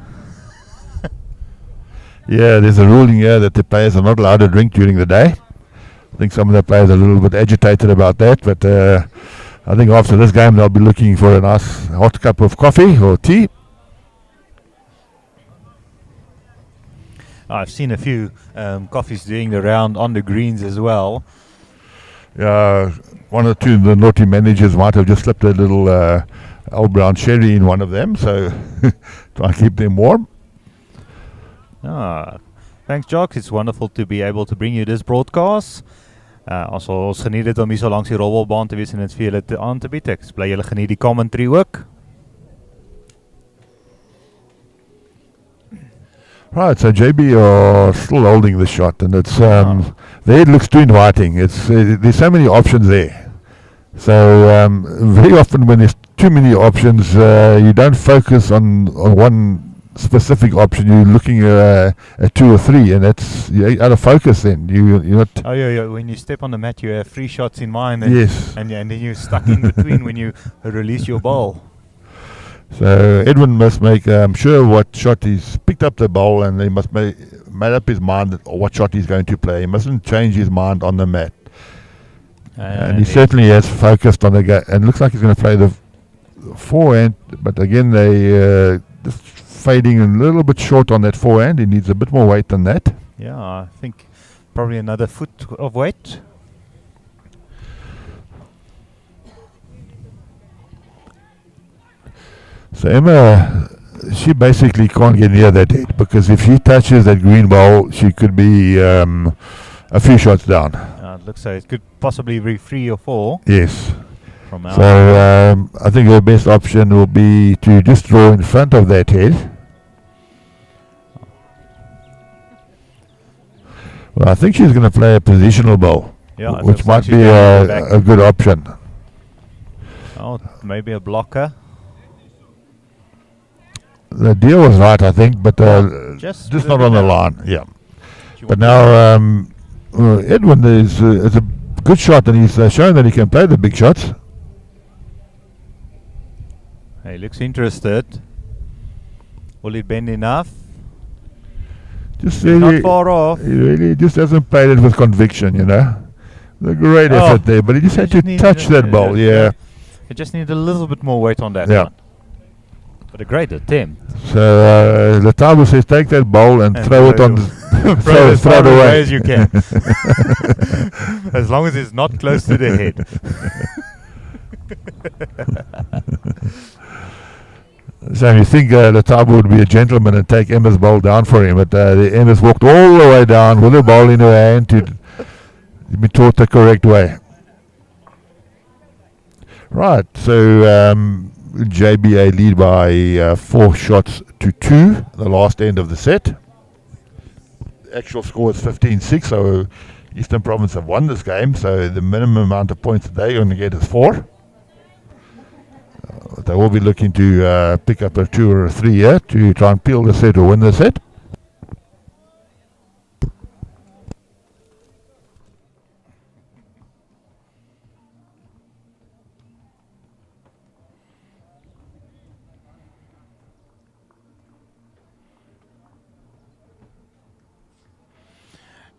Yeah, there's a ruling here that the players are not allowed to drink during the day. I think some of the players are a little bit agitated about that, but I think after this game they'll be looking for a nice hot cup of coffee or tea. I've seen a few coffees doing the round on the greens as well. Yeah, one or two of the naughty managers might have just slipped a little old brown sherry in one of them, so try and keep them warm. Thanks, Jocks. It's wonderful to be able to bring you this broadcast. Ons geniet dit om hier so langs die rolbaan te wees en dit vir julle aan te bied. Ek bly julle geniet die commentary ook. Right, so JB are still holding the shot, and it's there it looks too inviting. It's there's so many options there. So very often when there's too many options, you don't focus on one specific option. You're looking at 2 or 3, and you're out of focus. Then you're not. Oh yeah. When you step on the mat, you have 3 shots in mind. And Yes. And then you're stuck in between when you release your ball. So Edwin must make sure what shot he's picked up the ball, and he must made up his mind what shot he's going to play. He mustn't change his mind on the mat. And he certainly has focused on the game. And looks like he's going to play the forehand, but again they just fading a little bit short on that forehand. He needs a bit more weight than that. Yeah, I think probably another foot of weight. So Emma, she basically can't get near that head, because if she touches that green ball, she could be a few shots down. It looks like it could possibly be 3 or 4. Yes. From So I think her best option will be to just draw in front of that head. Well, I think she's going to play a positional ball, Yeah, it which looks might like she's be going back. a good option. Oh, maybe a blocker. The deal was right, I think, but just just a not bit on the down. line. Yeah. You But want now Edwin is a good shot, and he's shown that he can play the big shots. He looks interested. Will it bend enough? Just He's not really, far off. he really just hasn't played it with conviction, you know. The great effort there, but he just had to needed touch that ball. Yeah. It just needed a little bit more weight on that Yeah. one. But a great attempt. So Letabo says, take that ball and throw it on, Throw it as far it away away as you can. As long as it's not close to the head. So you think Letabo would be a gentleman and take Emma's ball down for him, but Emma's walked all the way down with the ball in her hand to be taught the correct way. Right, so JBA lead by 4 shots to 2, the last end of the set. actual score is 15-6, so Eastern Province have won this game, so the minimum amount of points that they're going to get is 4. They will be looking to pick up a 2 or a 3 here to try and peel the set or win the set.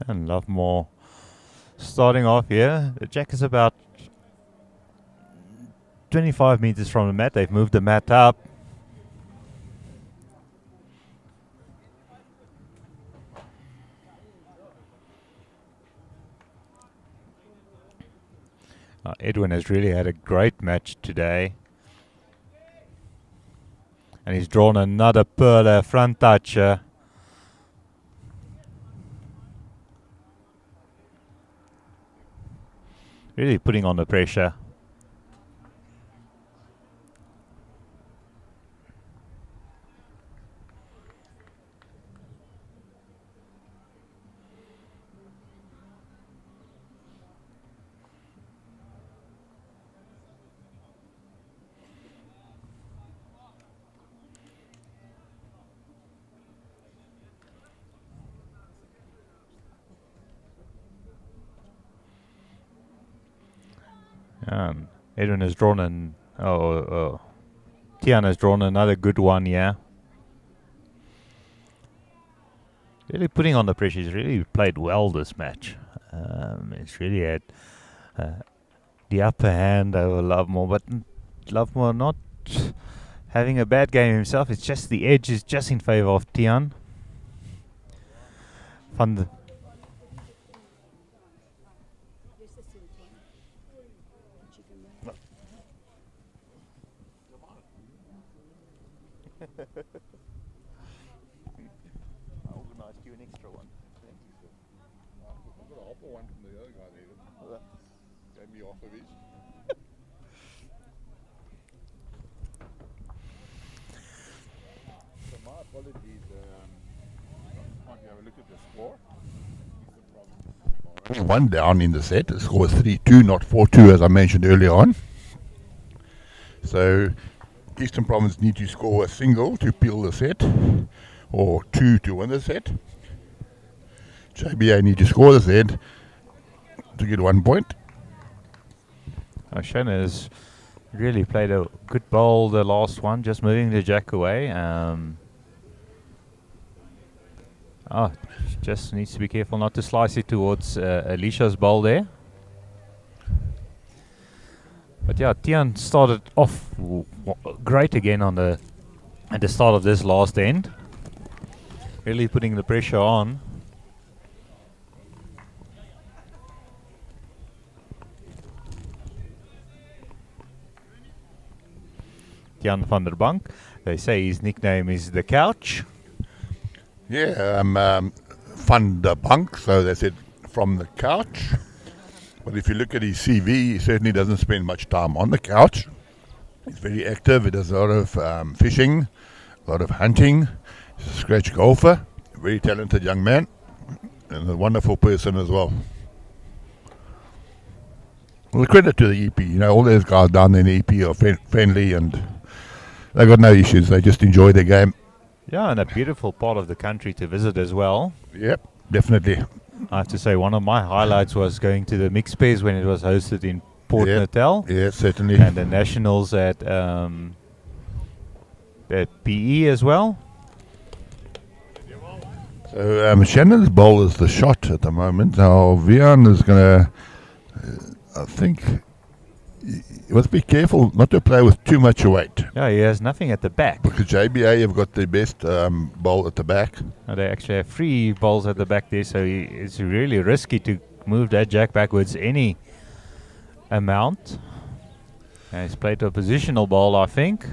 And Lovemore starting off here. The jack is about 25 meters from the mat. They've moved the mat up. Edwin has really had a great match today. And he's drawn another pearler front toucher. Really putting on the pressure. Edwin has drawn Tian has drawn another good one, yeah. Really putting on the pressure. He's really played well this match. He's really had the upper hand over Lovemore, but Lovemore not having a bad game himself. It's just the edge is just in favour of Tian. I organised you an extra one. Thank you, sir. I've got a hopper one from the other guy there. Gave me off of his. So my apologies. Can't you have a look at the score? Only one down in the set. The score was 3-2, not 4-2 as I mentioned earlier on. So Eastern Province need to score a single to peel the set, or 2 to win the set. JBA need to score the set to get 1 point. Shannon has really played a good bowl, the last one, just moving the jack away. Just needs to be careful not to slice it towards Alicia's bowl there. But yeah, Tian started off great again at the start of this last end. Really putting the pressure on. Tian van der Bank. They say his nickname is the Couch. Yeah, Van der Bank, so they said from the couch. But if you look at his CV, he certainly doesn't spend much time on the couch. He's very active. He does a lot of fishing, a lot of hunting. He's a scratch golfer, a very talented young man, and a wonderful person as well. Well, credit to the EP. You know, all those guys down in the EP are friendly and they've got no issues. They just enjoy their game. Yeah, and a beautiful part of the country to visit as well. Yep, definitely. I have to say, one of my highlights was going to the mixed pairs when it was hosted in Port Natal. Yeah, certainly. And the nationals at PE as well. So Shannon's bowl is the shot at the moment. Now Vian is going to, I think, you must be careful not to play with too much weight. Yeah, he has nothing at the back. Because JBA have got the best bowl at the back. They actually have 3 balls at the back there, so it's really risky to move that jack backwards any amount. And he's played a positional ball, I think.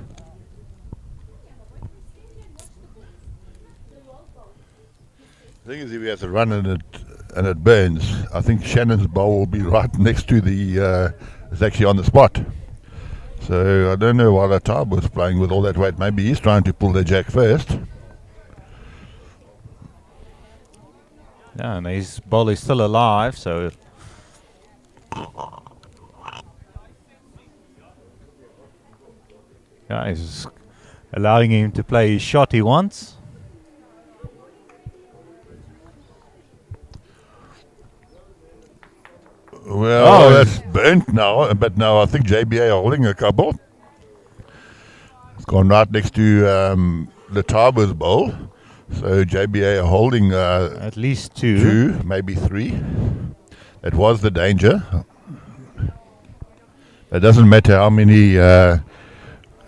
The thing is, if he has a run and it burns, I think Shannon's bowl will be right next to the, it's actually on the spot. So I don't know why the Tab was playing with all that weight. Maybe he's trying to pull the jack first. Yeah, and his ball is still alive, so yeah, he's allowing him to play his shot he wants. Well, that's burnt now, but now I think JBA are holding a couple. It's gone right next to the Tabo's bowl. So JBA are holding At least two. two, maybe three. That was the danger. It doesn't matter how many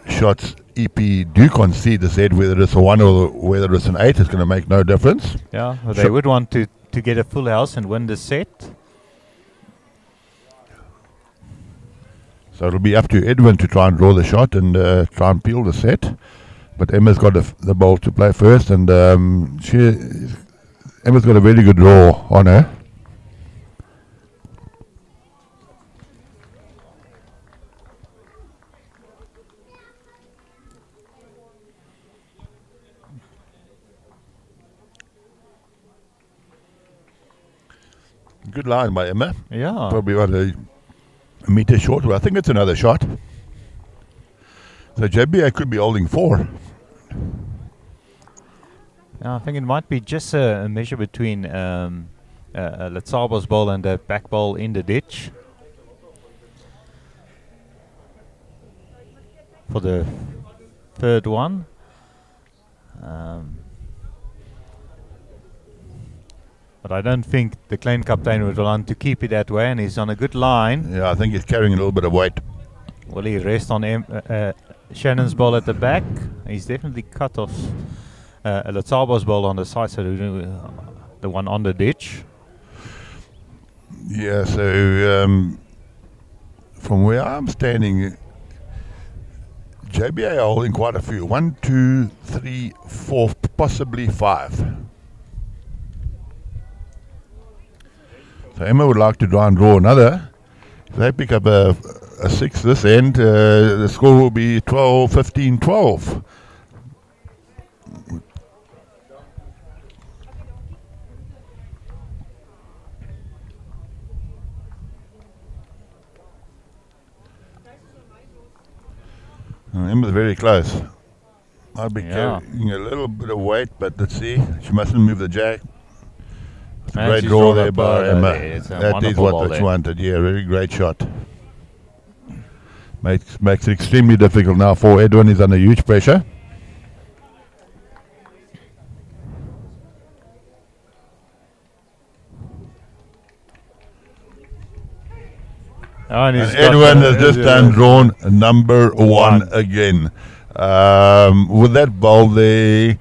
shots EP do concede the set, whether it's a 1 or whether it's an 8, it's going to make no difference. Yeah, but they would want to get a full house and win the set. So it'll be up to Edwin to try and draw the shot and try and peel the set. But Emma's got the ball to play first, and Emma's got a very good draw on her. Good line by Emma. Yeah. Probably about a meter short. Well, I think it's another shot. So JBA could be holding 4. Yeah, I think it might be just a measure between Letsabo's ball and the back ball in the ditch. For the third one. But I don't think the Klein captain would want to keep it that way, and he's on a good line. Yeah, I think he's carrying a little bit of weight. Will he rest on Shannon's ball at the back? He's definitely cut off Letsabo's ball on the side, so the one on the ditch. Yeah, so from where I'm standing, JBA are holding quite a few. 1, 2, 3, 4, possibly 5. So Emma would like to try and draw another. If they pick up a 6 this end, the score will be 12, 15, 12. Emma's very close. I'll be carrying a little bit of weight, but let's see. She mustn't move the jack. It's a And great she's draw drawn there up, by Emma. it's a That is wonderful what ball she there. wanted. Yeah, very great shot. Makes it extremely difficult now for Edwin. He's under huge pressure. And And Edwin has just done drawn number 1 again. With that ball there,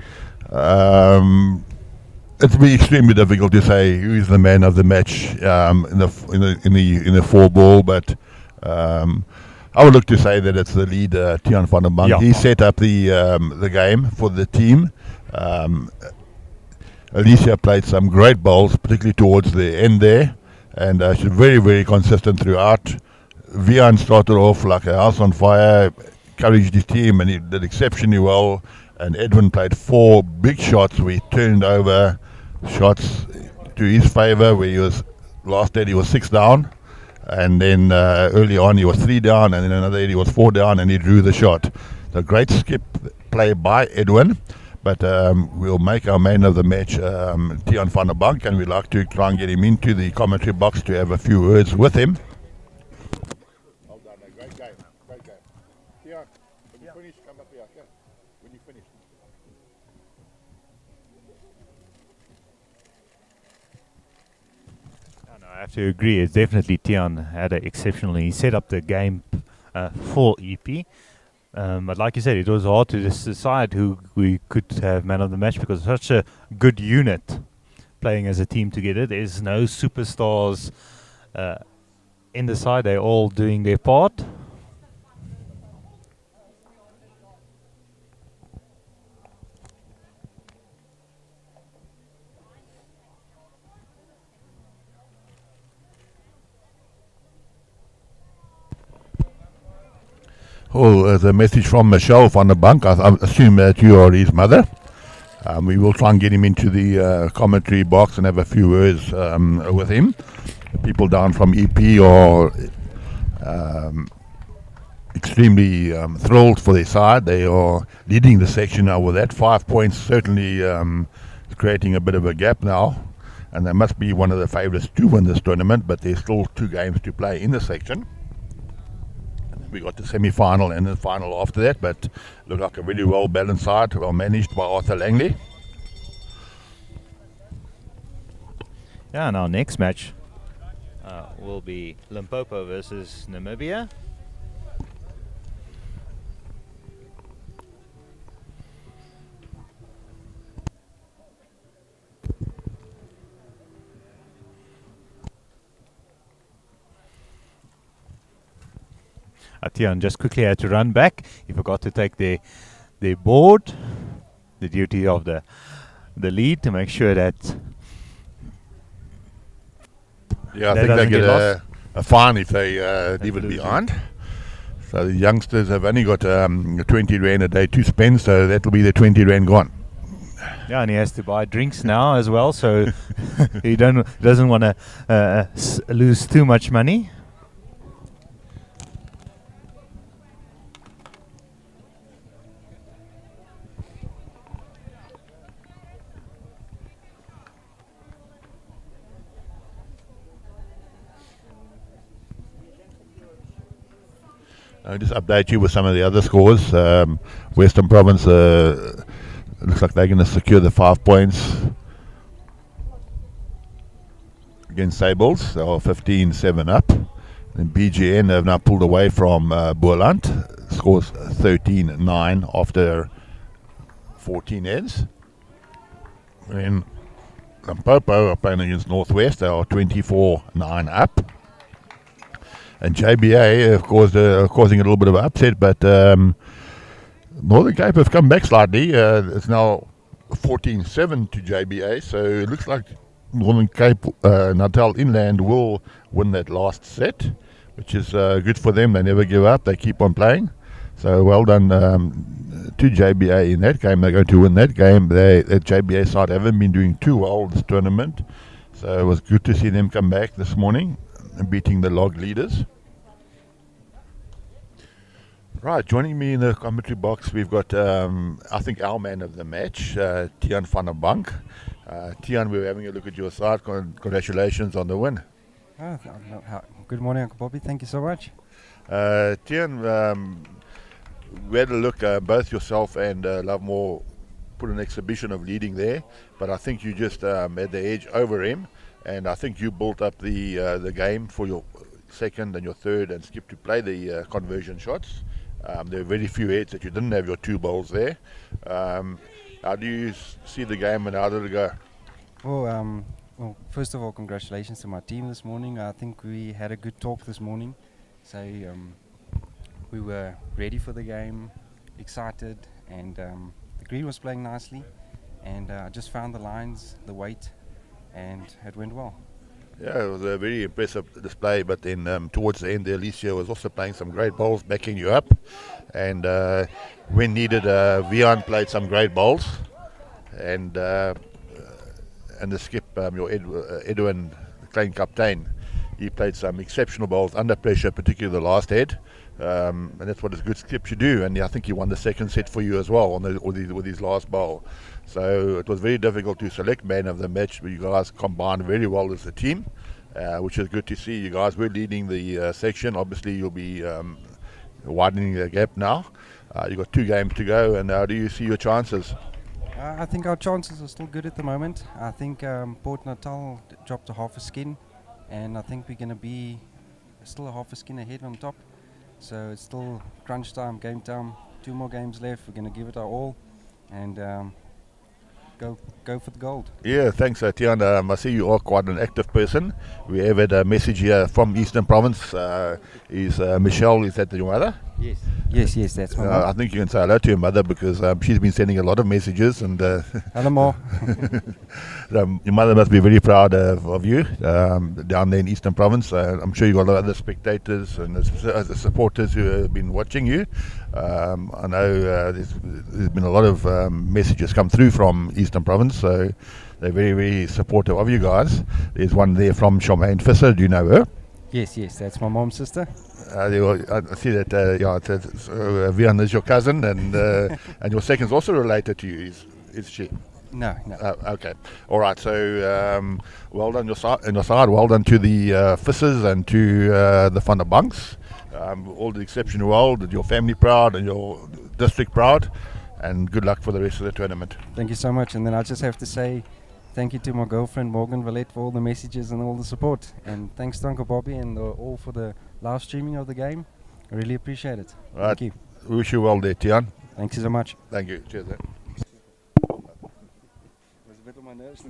it'll be extremely difficult to say who is the man of the match in the 4 ball, but I would look to say that it's the leader, Tiaan van der Bank. Yeah. He set up the game for the team. Alicia played some great balls, particularly towards the end there, and she's very, very consistent throughout. Vian started off like a house on fire, encouraged his team, and he did exceptionally well. And Edwin played 4 big shots. We turned over shots to his favour, where he was last day he was 6 down, and then early on he was 3 down, and then another day he was 4 down, and he drew the shot. So great skip play by Edwin, but we'll make our man of the match Tiaan van der Bank, and we'd like to try and get him into the commentary box to have a few words with him. Well done, great game, great game. Tiaan, when you finish, come up here, okay? When you finish. I have to agree. It's definitely Tiaan had an exceptionally. He set up the game for EP. But like you said, it was hard to decide who we could have man of the match because it's such a good unit playing as a team together. There's no superstars in the side. They're all doing their part. Oh, there's a message from Michelle van der Bank. I assume that you are his mother. We will try and get him into the commentary box and have a few words with him. The people down from EP are extremely thrilled for their side. They are leading the section now with that. 5 points, certainly creating a bit of a gap now. And they must be one of the favourites to win this tournament, but there's still 2 games to play in the section. And then we got the semi-final and the final after that, but look like a really well-balanced side, well managed by Arthur Langley. Yeah, and our next match will be Limpopo versus Namibia. Tian just quickly had to run back. He forgot to take their board, the duty of the lead, to make sure that. Yeah, I That think they doesn't get get a fine if they leave it behind. So the youngsters have only got 20 rand a day to spend, so that'll be the 20 rand gone. Yeah, and he has to buy drinks now as well, so he doesn't want to lose too much money. I'll just update you with some of the other scores. Western Province looks like they're going to secure the 5 points against Sables. They are 15-7 up. And BGN have now pulled away from Boerland. Scores 13-9 after 14 heads. And Limpopo are playing against Northwest. They are 24-9 up. And JBA, of course, causing a little bit of an upset, but Northern Cape have come back slightly. It's now 14-7 to JBA, so it looks like Northern Cape, Natal Inland will win that last set, which is good for them. They never give up. They keep on playing. So well done to JBA in that game. They're going to win that game. The JBA side haven't been doing too well this tournament, so it was good to see them come back this morning and beating the log leaders. Right, joining me in the commentary box, we've got, I think, our man of the match, Tian van der Bank. Tian, we're having a look at your side. Congratulations on the win. Good morning, Uncle Bobby. Thank you so much. Tian, we had a look, both yourself and Lovemore put an exhibition of leading there, but I think you just had the edge over him. And I think you built up the game for your second and your third and skipped to play the conversion shots. There were very few heads that you didn't have your 2 bowls there. How do you see the game and how did it go? Well, first of all, congratulations to my team this morning. I think we had a good talk this morning. So we were ready for the game, excited, and the green was playing nicely. And I just found the lines, the weight, and it went well. Yeah, it was a very impressive display, but then towards the end, Alicia was also playing some great bowls, backing you up. And when needed, Vian played some great bowls. And the skip, your Edwin, the Klein Captain, he played some exceptional bowls under pressure, particularly the last head. And that's what a good skip should do. And I think he won the second set for you as well with his last bowl. So it was very difficult to select man of the match, but you guys combined very well as a team, which is good to see. You guys were leading the section. Obviously, you'll be widening the gap now. You've got 2 games to go, and how do you see your chances? I think our chances are still good at the moment. I think Port Natal dropped a half a skin, and I think we're going to be still a half a skin ahead on top. So it's still crunch time, game time. 2 more games left. We're going to give it our all, and go for the gold. Yeah, thanks, Tian. I see you are quite an active person. We have had a message here from Eastern Province. Is Michelle, is that your mother? Yes, that's my mom. I think you can say hello to your mother because she's been sending a lot of messages, and Hello, Ma. your mother must be very proud of you down there in Eastern Province. I'm sure you've got a lot of other spectators and supporters who have been watching you. I know there's been a lot of messages come through from Eastern Province, so they're very, very supportive of you guys. There's one there from Charmaine Visser. Do you know her? Yes, that's my mom's sister. I see that. Vian is your cousin, and your second's also related to you. Is she? No. Okay. All right. So well done your side. Well done to the Vissers and to the Van der Banks. All the exceptional well. Did your family proud and your district proud, and good luck for the rest of the tournament. Thank you so much. And then I just have to say thank you to my girlfriend Morgan Valette for all the messages and all the support. And thanks to Uncle Bobby and all for the live streaming of the game. I really appreciate it. Right. Thank you. We wish you well there, Tian. Thanks so much. Thank you. Cheers. Was a bit on my nerves.